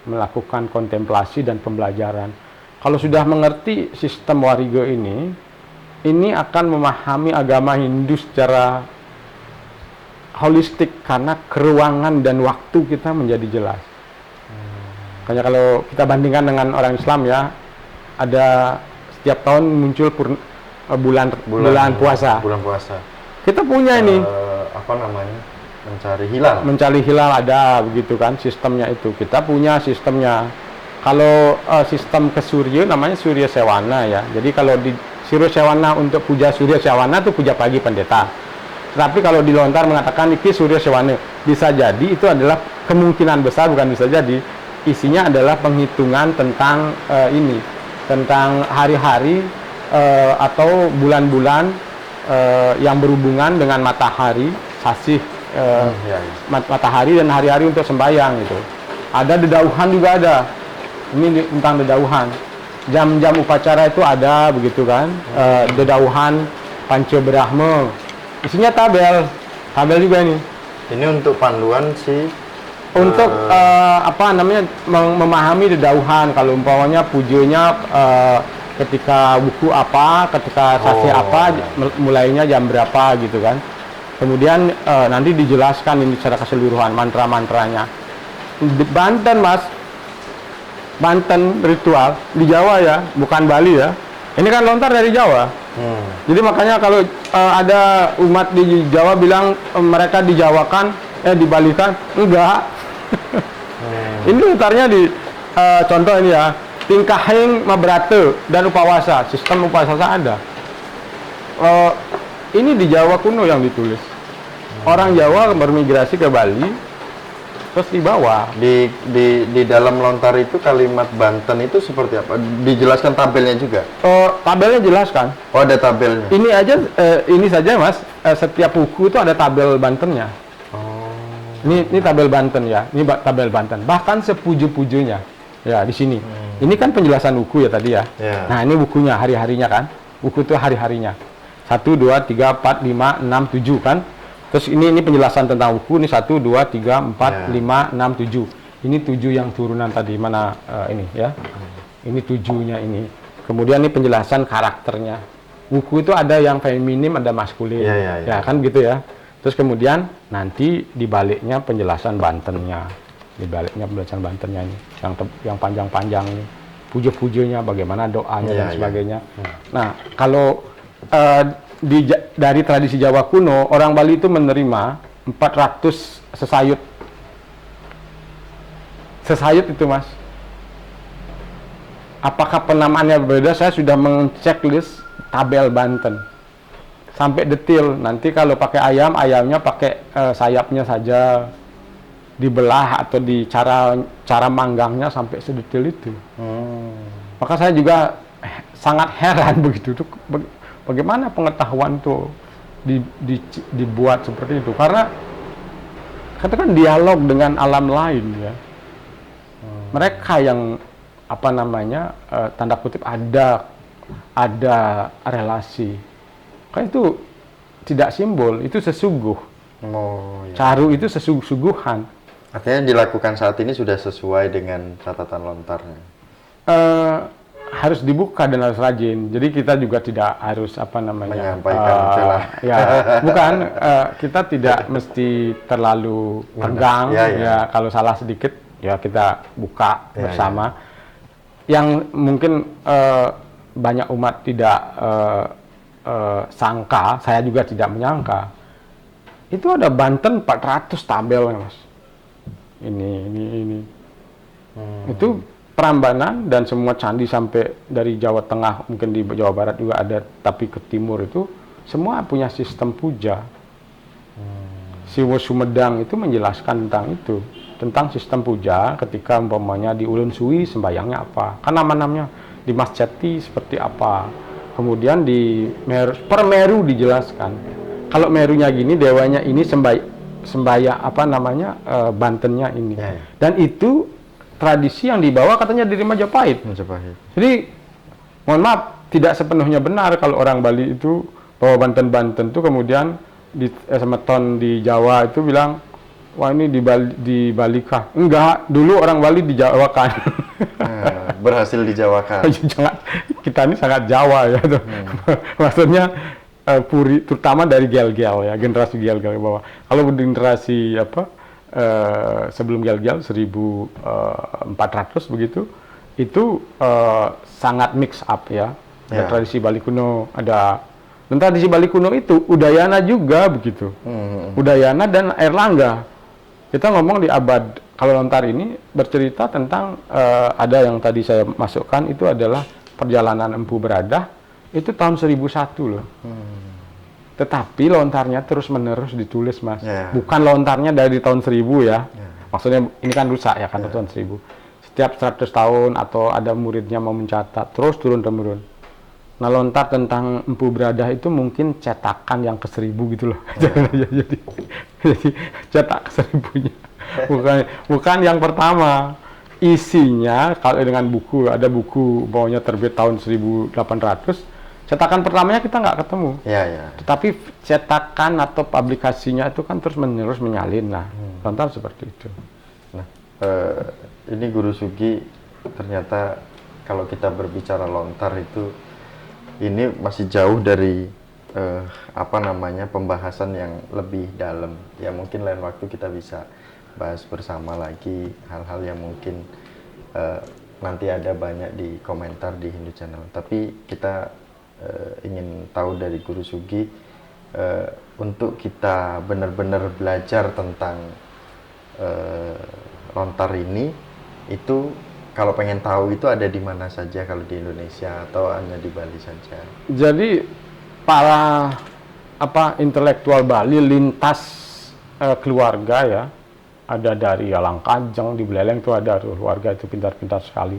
melakukan kontemplasi dan pembelajaran. Kalau sudah mengerti sistem warigo ini akan memahami agama Hindu secara holistik karena keruangan dan waktu kita menjadi jelas. Makanya kalau kita bandingkan dengan orang Islam ya, ada setiap tahun muncul bulan puasa.
Bulan puasa.
Kita punya ini
Apa namanya? Mencari hilal.
Mencari hilal ada begitu kan sistemnya itu. Kita punya sistemnya. Kalau sistem ke Surya namanya Surya Sewana ya. Jadi kalau di Surya Sewana untuk puja Surya Sewana itu puja pagi pendeta. Tapi kalau di Lontar mengatakan iki Surya Sewana, bisa jadi itu adalah kemungkinan besar, bukan bisa jadi, isinya adalah penghitungan tentang tentang hari-hari atau bulan-bulan yang berhubungan dengan matahari, sasih matahari dan hari-hari untuk sembahyang gitu. Ada dedauhan juga ada. Ini tentang dedauhan. Jam-jam upacara itu ada begitu kan. Dedauhan Panca Brahma. Isinya tabel juga ini. Ini
untuk panduan
untuk memahami dedauhan. Kalau umpamanya pujanya ketika buku apa, ketika sasi apa, mulainya jam berapa gitu kan. Kemudian nanti dijelaskan ini secara keseluruhan mantra-mantranya. Di Banten Mas, Banten ritual di Jawa ya, bukan Bali ya. Ini kan lontar dari Jawa. Jadi makanya kalau ada umat di Jawa bilang mereka dijawakan, dibalikan, enggak. Ini lontarnya di contoh ini ya, tingkahing mabrate dan upawasa, sistem upawasa ada. Ini di Jawa kuno yang ditulis. Orang Jawa bermigrasi ke Bali, terus dibawa.
Di dalam lontar itu kalimat Banten itu seperti apa? Dijelaskan tabelnya juga?
Tabelnya jelaskan.
Oh, ada tabelnya.
Ini aja, ini saja Mas, setiap buku itu ada tabel Bantennya. Ini tabel Banten ya, ini tabel Banten. Bahkan sepuju-pujunya, ya di sini. Ini kan penjelasan buku ya tadi ya. Nah ini bukunya hari-harinya kan. Buku itu hari-harinya. 1, 2, 3, 4, 5, 6, 7 kan. Terus ini penjelasan tentang buku, ini 1, 2, 3, 4, 5, 6, 7. Ini 7 yang turunan tadi, mana ini ya. Ini 7-nya ini. Kemudian ini penjelasan karakternya. Buku itu ada yang feminim, ada maskulin. Ya kan gitu ya. Terus kemudian nanti dibaliknya penjelasan Bantennya. Dibaliknya penjelasan Bantennya ini. Yang panjang-panjang ini. Puja-pujanya, bagaimana doanya dan sebagainya. Nah, kalau dari tradisi Jawa kuno, orang Bali itu menerima 400 sesayut. Sesayut itu Mas. Apakah penamaannya berbeda? Saya sudah mengchecklist tabel Banten. Sampai detail. Nanti kalau pakai ayam, ayamnya pakai sayapnya saja. Dibelah atau di cara manggangnya sampai sedetail itu. Maka saya juga sangat heran begitu. Bagaimana pengetahuan itu dibuat seperti itu? Karena katakan dialog dengan alam lain ya. Mereka yang tanda kutip ada relasi. Kan itu tidak simbol, itu sesungguh. Caru itu sesungguhan.
Artinya dilakukan saat ini sudah sesuai dengan catatan lontarnya.
Harus dibuka dan harus rajin. Jadi kita juga tidak harus
menyampaikan celah.
Ya, bukan kita tidak mesti terlalu tegang. Ya, kalau salah sedikit ya kita buka bersama. Yang mungkin banyak umat tidak sangka, saya juga tidak menyangka. Itu ada Banten 400 tabel, Mas. Ini. Itu Prambanan dan semua candi sampai dari Jawa Tengah, mungkin di Jawa Barat juga ada, tapi ke timur itu semua punya sistem puja. Siwo Sumedang itu menjelaskan tentang itu, tentang sistem puja ketika umpamanya di Ulun Suwi sembayangnya apa, kan nama-namanya di Mas Jati seperti apa, kemudian di Permeru dijelaskan. Kalau Merunya gini, dewanya ini sembayang Bantennya ini, dan itu tradisi yang dibawa katanya dari Majapahit. Jadi mohon maaf, tidak sepenuhnya benar kalau orang Bali itu bahwa Banten-Banten itu kemudian di semeton di Jawa itu bilang wah ini di Bali kah? Enggak, dulu orang Bali dijawakan.
Berhasil dijawakan.
Kita ini sangat Jawa ya tuh. Maksudnya puri, terutama dari gel-gel ya, generasi gel-gel ke bawah. Kalau generasi sebelum gel-gel 1400 begitu, itu sangat mix up ya. Ada tradisi Bali kuno, dan tradisi Bali kuno itu Udayana juga begitu. Udayana dan Airlangga. Kita ngomong di abad, kalau lontar ini bercerita tentang ada yang tadi saya masukkan, itu adalah perjalanan Empu Beradah, itu tahun 1001 loh. Tetapi lontarnya terus-menerus ditulis, Mas. Bukan lontarnya dari tahun 1000 ya. Maksudnya ini kan rusak ya kan tahun 1000. Setiap 100 tahun atau ada muridnya mau mencatat, terus turun-temurun. Nah, lontar tentang Empu Beradah itu mungkin cetakan yang ke-1000 gitu loh. jadi cetak ke-1000-nya. Bukan yang pertama. Isinya kalau dengan buku, ada buku maunya terbit tahun 1800, cetakan pertamanya kita nggak ketemu. Tetapi cetakan atau publikasinya itu kan terus menerus menyalin lah. Lontar seperti itu.
Nah, ini Guru Sugi, ternyata kalau kita berbicara lontar itu, ini masih jauh dari pembahasan yang lebih dalam. Ya mungkin lain waktu kita bisa bahas bersama lagi hal-hal yang mungkin nanti ada banyak di komentar di Hindu Channel. Tapi kita ingin tahu dari Guru Sugi, untuk kita benar-benar belajar tentang lontar ini, itu kalau pengen tahu itu ada di mana saja, kalau di Indonesia atau hanya di Bali saja?
Jadi para intelektual Bali lintas keluarga ya, ada dari Alangkajeng di Beleleng itu ada keluarga itu pintar-pintar sekali.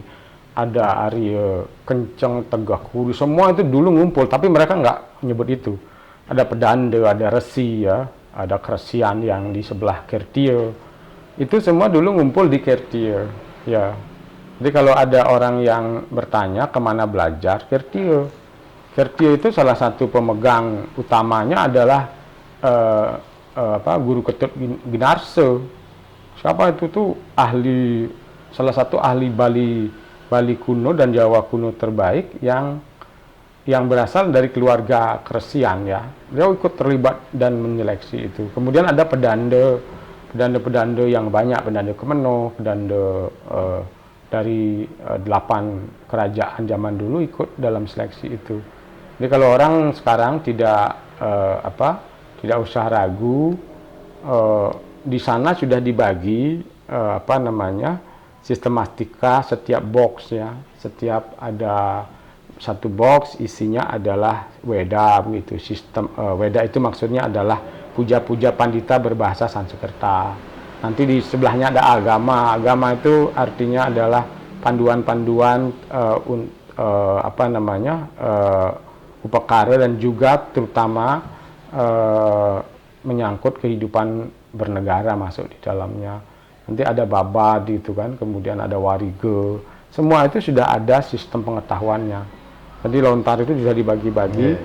Ada Arya Kenceng, Tegah Kuri, semua itu dulu ngumpul, tapi mereka nggak nyebut itu. Ada Pedanda, ada Resi ya, ada Kresian yang di sebelah Kertia. Itu semua dulu ngumpul di Kertia ya. Jadi kalau ada orang yang bertanya kemana belajar, Kertia. Kertia itu salah satu pemegang utamanya adalah Guru Ketut Ginarse. Siapa itu tuh salah satu ahli Bali kuno dan Jawa kuno terbaik yang berasal dari keluarga Kresian ya. Dia ikut terlibat dan menyeleksi itu. Kemudian ada pedanda yang banyak, pedanda Kemeno, pedanda dari 8 kerajaan zaman dulu ikut dalam seleksi itu. Jadi kalau orang sekarang tidak usah ragu, di sana sudah dibagi sistematika setiap box ya. Setiap ada satu box isinya adalah Weda begitu. Sistem Weda itu maksudnya adalah puja-puja pandita berbahasa Sanskerta. Nanti di sebelahnya ada agama. Agama itu artinya adalah panduan-panduan upakara dan juga terutama menyangkut kehidupan bernegara masuk di dalamnya. Nanti ada babad itu kan, kemudian ada warige. Semua itu sudah ada sistem pengetahuannya. Jadi lontar itu sudah dibagi-bagi.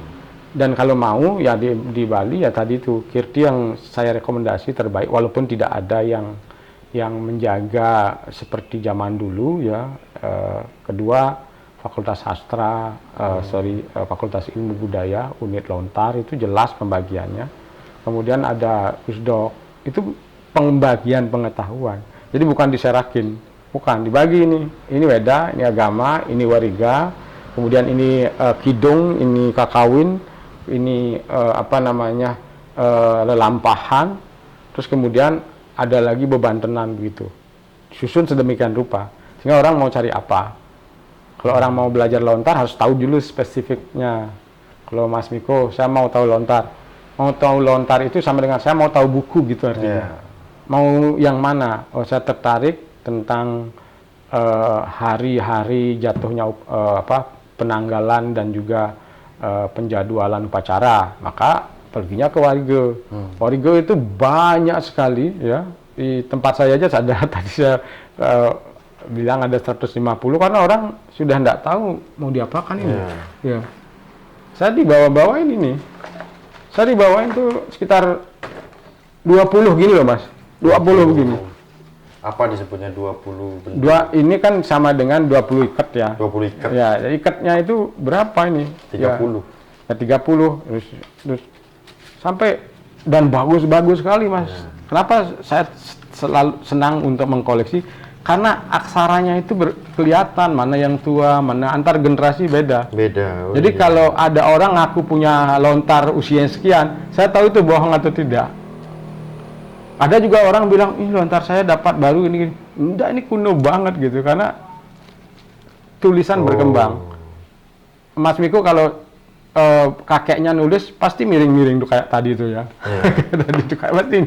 Dan kalau mau ya di Bali ya tadi itu Kirti yang saya rekomendasi terbaik, walaupun tidak ada yang menjaga seperti zaman dulu ya. Kedua Fakultas Sastra, Fakultas Ilmu Budaya, unit lontar itu jelas pembagiannya. Kemudian ada Usdok, itu pembagian pengetahuan. Jadi bukan diserakin, bukan dibagi ini Weda, ini agama, ini wariga, kemudian ini kidung, ini kakawin, ini lelampahan, terus kemudian ada lagi bebantenan begitu. Susun sedemikian rupa sehingga orang mau cari apa. Kalau orang mau belajar lontar harus tahu dulu spesifiknya. Kalau Mas Miko, saya mau tahu lontar. Mau tahu lontar itu sama dengan saya mau tahu buku gitu artinya. Mau yang mana? Oh, saya tertarik tentang hari-hari jatuhnya penanggalan dan juga penjadwalan upacara, maka perginya ke Warige. Warige itu banyak sekali ya. Di tempat saya aja ada tadi saya bilang ada 150 karena orang sudah tidak tahu mau diapakan ini. Ya. Saya dibawa-bawain ini. Saya dibawain tuh sekitar 20 gini loh, Mas. 20 begini.
Apa disebutnya 20 bentuk?
Ini kan sama dengan 20 ikat ya.
20 ikat.
Ya, ikatnya itu berapa ini?
30.
ya 30 terus sampai, dan bagus-bagus sekali Mas. Kenapa saya selalu senang untuk mengkoleksi? Karena aksaranya itu kelihatan mana yang tua, mana antar generasi beda.
Beda.
Jadi kalau ada orang ngaku punya lontar usia sekian, saya tahu itu bohong atau tidak. Ada juga orang bilang, ih lontar saya dapat baru ini. Enggak, ini kuno banget gitu, karena tulisan berkembang. Mas Miko kalau kakeknya nulis pasti miring-miring tuh kayak tadi itu ya. Tadi itu kayak pasti.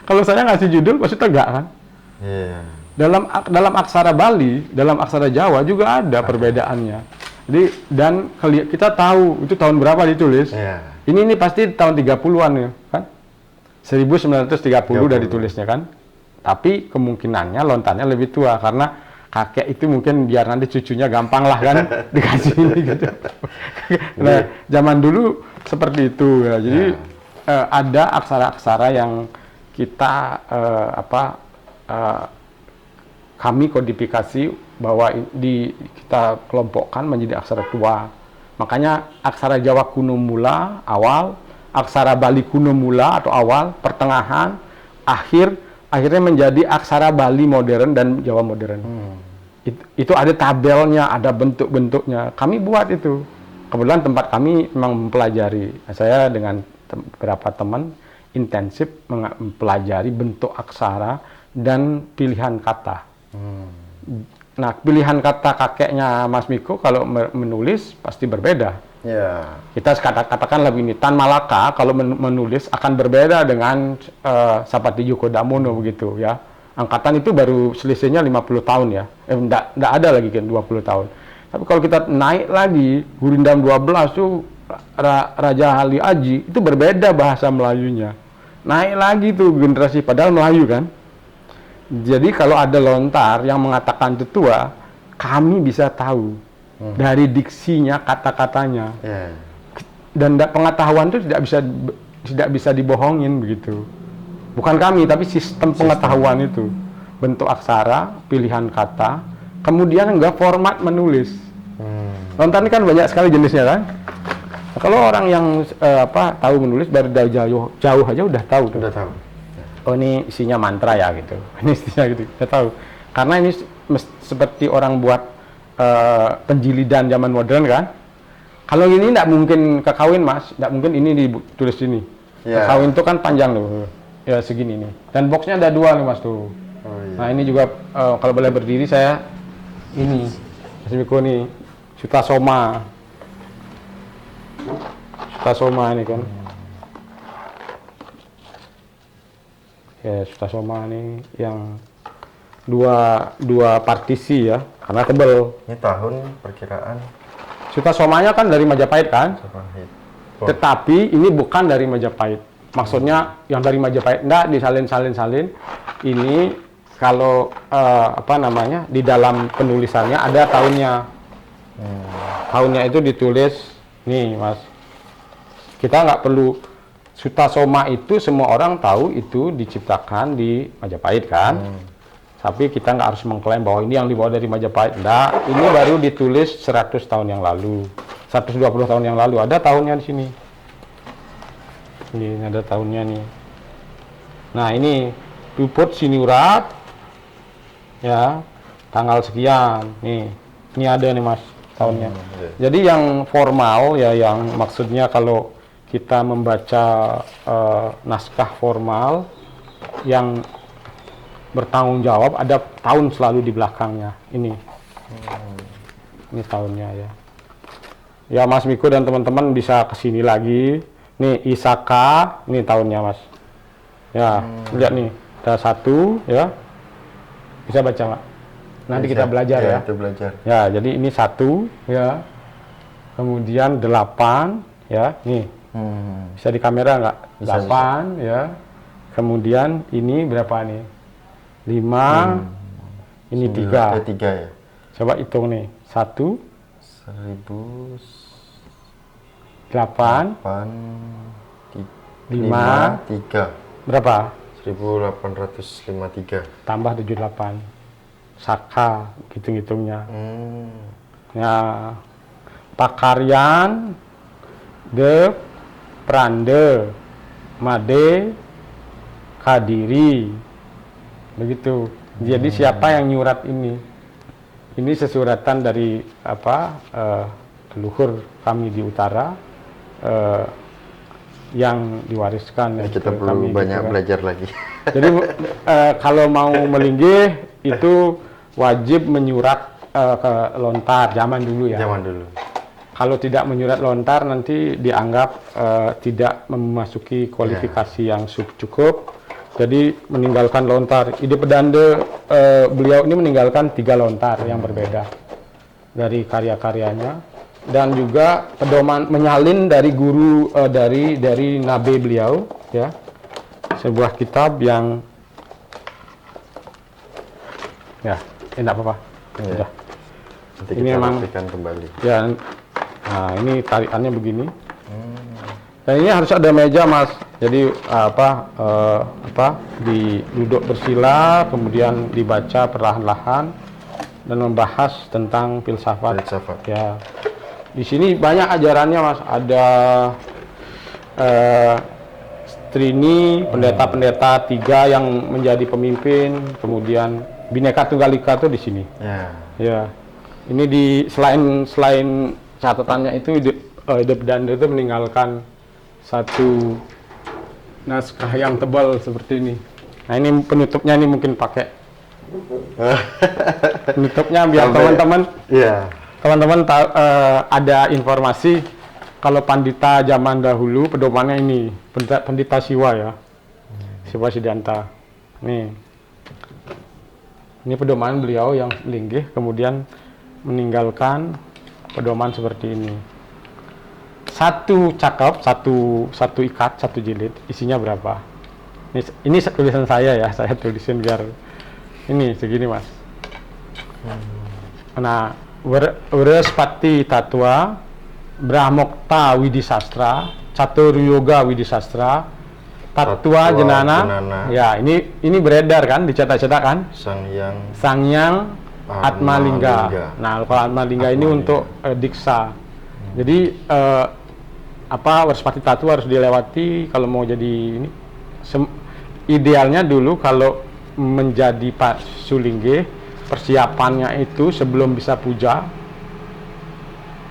Kalau saya ngasih judul pasti tegak kan. Dalam aksara Bali, dalam aksara Jawa juga ada perbedaannya. Jadi dan kita tahu itu tahun berapa ditulis. Ini pasti tahun 30-an ya kan. 1930 udah ditulisnya kan. Tapi kemungkinannya lontarnya lebih tua karena kakek itu mungkin biar nanti cucunya gampang lah kan dikasih ini gitu. Nah, zaman dulu seperti itu ya. Jadi ada aksara-aksara yang kita kami kodifikasi bahwa kita kelompokkan menjadi aksara tua. Makanya aksara Jawa kuno mula awal, aksara Bali kuno mula atau awal, pertengahan, akhirnya menjadi aksara Bali modern dan Jawa modern. Itu ada tabelnya, ada bentuk-bentuknya. Kami buat itu. Kebetulan tempat kami memang mempelajari. Saya dengan beberapa teman intensif mempelajari bentuk aksara dan pilihan kata. Nah, pilihan kata kakeknya Mas Miko kalau menulis pasti berbeda. Kita katakanlah begini, Tan Malaka kalau menulis akan berbeda dengan Sapatijo Kodamono begitu ya. Angkatan itu baru selisihnya 50 tahun ya. Enggak ada lagi kan 20 tahun. Tapi kalau kita naik lagi, Gurindam 12 tuh Raja Ali Aji itu berbeda bahasa Melayunya. Naik lagi tuh generasi padahal Melayu kan. Jadi kalau ada lontar yang mengatakan itu tua, kami bisa tahu dari diksinya, kata-katanya. Dan pengetahuan itu tidak bisa dibohongin begitu. Bukan kami, tapi sistem pengetahuan itu. Bentuk aksara, pilihan kata, kemudian enggak format menulis. Lontar ini kan banyak sekali jenisnya kan. Nah, kalau orang yang tahu menulis dari jauh aja udah tahu. Udah tahu. Oh ini isinya mantra ya gitu. Ini isinya gitu. Udah tahu. Karena ini seperti orang buat penjilidan zaman modern kan. Kalau ini enggak mungkin kekawin Mas, enggak mungkin ini ditulis ini. Kekawin itu kan panjang loh. Ya segini nih. Dan boxnya ada 2 nih Mas tuh. Nah ini juga kalau boleh berdiri saya ini Mas Miko nih Sutasoma ini kan. Ya Sutasoma nih yang dua partisi ya karena tebel.
Ini tahun perkiraan.
Sutasomanya kan dari Majapahit kan. Tetapi ini bukan dari Majapahit. Maksudnya yang dari Majapahit enggak disalin. Ini kalau di dalam penulisannya ada tahunnya. Tahunnya itu ditulis nih Mas. Kita nggak perlu Sutasoma itu semua orang tahu itu diciptakan di Majapahit kan. Tapi kita nggak harus mengklaim bahwa ini yang dibawa dari Majapahit. Enggak, ini baru ditulis 100 tahun yang lalu. 120 tahun yang lalu ada tahunnya di sini. Ini ada tahunnya nih. Nah ini Tuput Sinurat ya tanggal sekian nih. Ini ada nih Mas tahunnya. Jadi yang formal ya yang maksudnya kalau kita membaca naskah formal yang bertanggung jawab ada tahun selalu di belakangnya. Ini tahunnya ya. Ya Mas Miko dan teman-teman bisa kesini lagi. Nih Isaka, ini tahunnya Mas. Ya, lihat nih, ada 1 ya. Bisa baca nggak? Nanti kita belajar ya.
Itu belajar.
Ya, jadi ini 1 ya. Kemudian 8 ya, nih. Bisa di kamera nggak? 8 ya. Kemudian ini berapa nih? 5. Ini 3.
3 ya.
Coba hitung nih. 1 8 5 3 berapa?
1853
tambah 78 Saka hitung-hitungnya. Ya Pakaryan De, Prande, Made, Kadiri, begitu. Jadi siapa yang nyurat ini? Ini sesuratan dari leluhur kami di utara yang diwariskan
Ini kita
ke
perlu
kami,
banyak
gitu kan.
belajar lagi.
Jadi kalau mau melinggih itu wajib menyurat ke lontar zaman dulu ya.
Zaman dulu.
Kalau tidak menyurat lontar nanti dianggap tidak memasuki kualifikasi yang cukup. Jadi meninggalkan lontar. Ide Pedanda beliau ini meninggalkan 3 lontar yang berbeda dari karya-karyanya, dan juga pedoman menyalin dari guru dari nabe beliau ya. Sebuah kitab yang ya tidak apa-apa.
Iya.
Sudah.
Nanti
Ini
kita
memang
rapikan kembali.
ya. Nah, ini tarikannya begini. Dan ini harus ada meja, Mas. Jadi duduk bersila, kemudian dibaca perlahan-lahan dan membahas tentang filsafat. Ya. Di sini banyak ajarannya, Mas. Ada Strini, pendeta-pendeta 3 yang menjadi pemimpin, kemudian Bhinneka Tunggal Ika itu di sini.
Ya.
Ya. Ini selain catatannya itu Ide Pedanda itu meninggalkan satu naskah yang tebal seperti ini. Nah, ini penutupnya ini mungkin pakai penutupnya biar teman-teman tahu, ada informasi kalau pandita zaman dahulu pedomannya ini pendeta Siwa ya, Siwa Siddhanta. Ini pedoman beliau yang linggih, kemudian meninggalkan pedoman seperti ini. Satu cakep, satu ikat, 1 jilid, isinya berapa? Ini tulisan saya ya, saya tulisin biar ini segini, Mas. Nah, Wrespati Tatwa, Brahmokta Widisastra, Catur Yoga Widisastra, Tatwa Jenana. Ya, ini beredar kan, dicetak-cetak kan? Sangyang Atmalingga. Nah, kalau Atmalingga ini untuk diksa. Jadi Wrespati Tatwa harus dilewati kalau mau jadi ini. Idealnya dulu kalau menjadi Pak Sulinggih, persiapannya itu sebelum bisa puja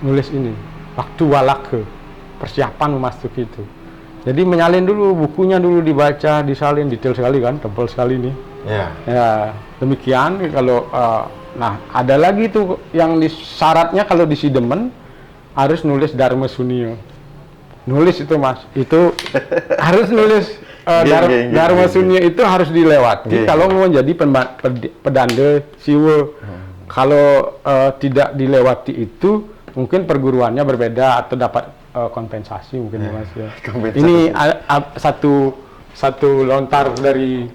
nulis ini waktu walake, persiapan memasuki itu. Jadi menyalin dulu, bukunya dulu dibaca, disalin, detail sekali kan, tebal sekali nih. Ya demikian. Kalau nah ada lagi tuh yang syaratnya kalau di Sidemen harus nulis Dharma Sunyo. Nulis itu, Mas, itu harus nulis Dharma Sunyo itu harus dilewati kalau mau jadi pedanda siwa. Kalau tidak dilewati itu mungkin perguruannya berbeda atau dapat kompensasi mungkin, Mas ya. Ini satu lontar dari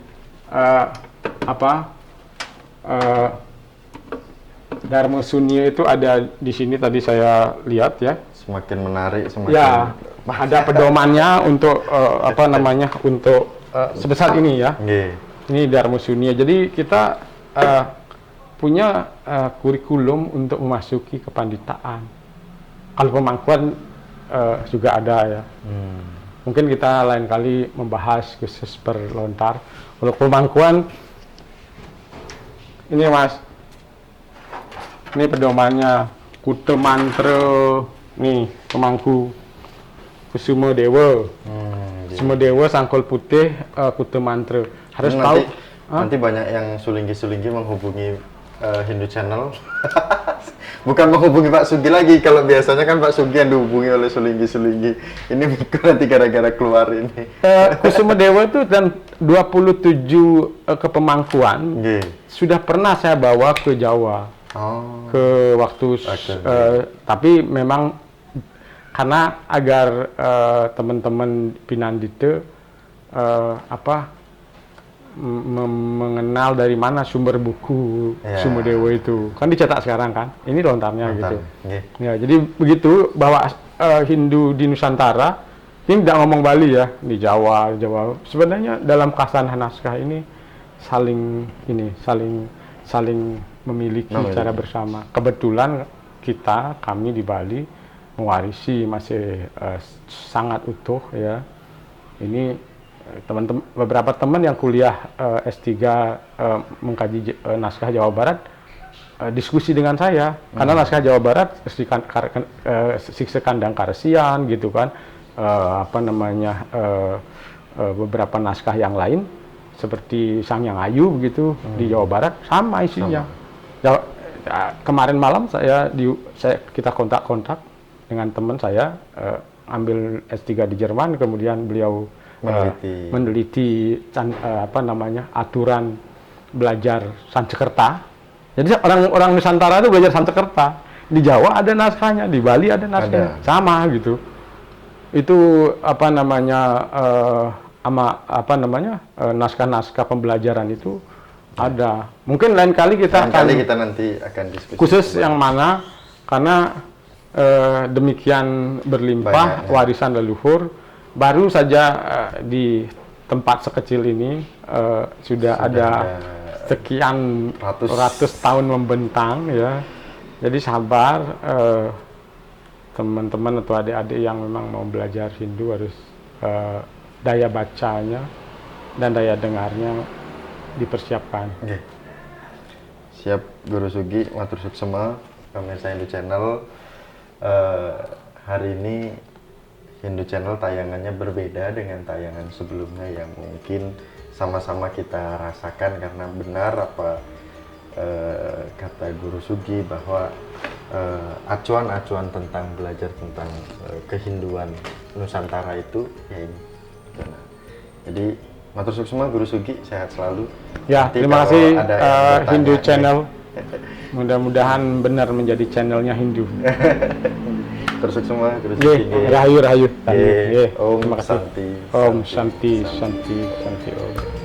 Dharma Sunyo itu ada di sini, tadi saya lihat ya.
Semakin menarik, semakin
ya, ada pedomannya untuk untuk sebesar ini ya. Ini Dharma Sunyo. Jadi kita punya kurikulum untuk memasuki kepanditaan. Kalau pemangkuan juga ada ya. Mungkin kita lain kali membahas khusus per lontar. Untuk pemangkuan ini, Mas, ini pedomannya Kute Mantra. Nih, pemangku Kusuma Dewa. Kusuma Dewa Sangkul Putih, Kute Mantra. Harus tahu.
Nanti banyak yang sulinggi-sulinggi menghubungi Hindu Channel. Bukan menghubungi Pak Sugi lagi. Kalau biasanya kan Pak Sugi yang dihubungi oleh sulinggi-sulinggi. Ini nanti gara-gara keluar ini.
Kusuma Dewa itu dan 27 kepemangkuan sudah pernah saya bawa ke Jawa. Ke waktu tapi memang karena agar teman-teman Pinandite mengenal dari mana sumber buku Suma Dewa itu, kan dicetak sekarang kan, ini lontarnya gitu. Ya, jadi begitu bahwa Hindu di Nusantara ini tidak ngomong Bali ya, di Jawa sebenarnya dalam kasanah naskah ini saling memiliki secara bersama. Kebetulan kami di Bali mewarisi, masih sangat utuh ya. Ini teman-teman, beberapa teman yang kuliah S3 mengkaji naskah Jawa Barat diskusi dengan saya, karena naskah Jawa Barat Siksa Kandang Karesian gitu kan, beberapa naskah yang lain seperti Sang Hyang Ayu begitu di Jawa Barat sama isinya. Kemarin malam kita kontak-kontak dengan teman saya, ambil S3 di Jerman, kemudian beliau meneliti aturan belajar Sanskerta. Jadi orang Nusantara itu belajar Sanskerta. Di Jawa ada naskahnya, di Bali ada naskahnya, sama gitu. Itu naskah-naskah pembelajaran itu ada. Mungkin lain kali kita
nanti akan diskusi
khusus yang mana, karena demikian berlimpah warisan leluhur. Baru saja di tempat sekecil ini sudah ada sekian ratus tahun membentang ya. Jadi sabar, teman-teman atau adik-adik yang memang mau belajar Hindu harus daya bacanya dan daya dengarnya dipersiapkan.
Oke. Siap Guru Sugi, matur suksema, pemirsa Hindu Channel. Hari ini Hindu Channel tayangannya berbeda dengan tayangan sebelumnya yang mungkin sama-sama kita rasakan, karena benar apa kata Guru Sugi bahwa acuan-acuan tentang belajar tentang kehinduan Nusantara itu ya ini. Jadi matur suksema Guru Sugi, sehat selalu.
Ya,
nanti
terima kasih Hindu Channel. Mudah-mudahan benar menjadi channelnya Hindu.
Terus semua Guru Sugi.
Rahayu.
Om
Terima kasih.
Santi.
Om Santi. Om.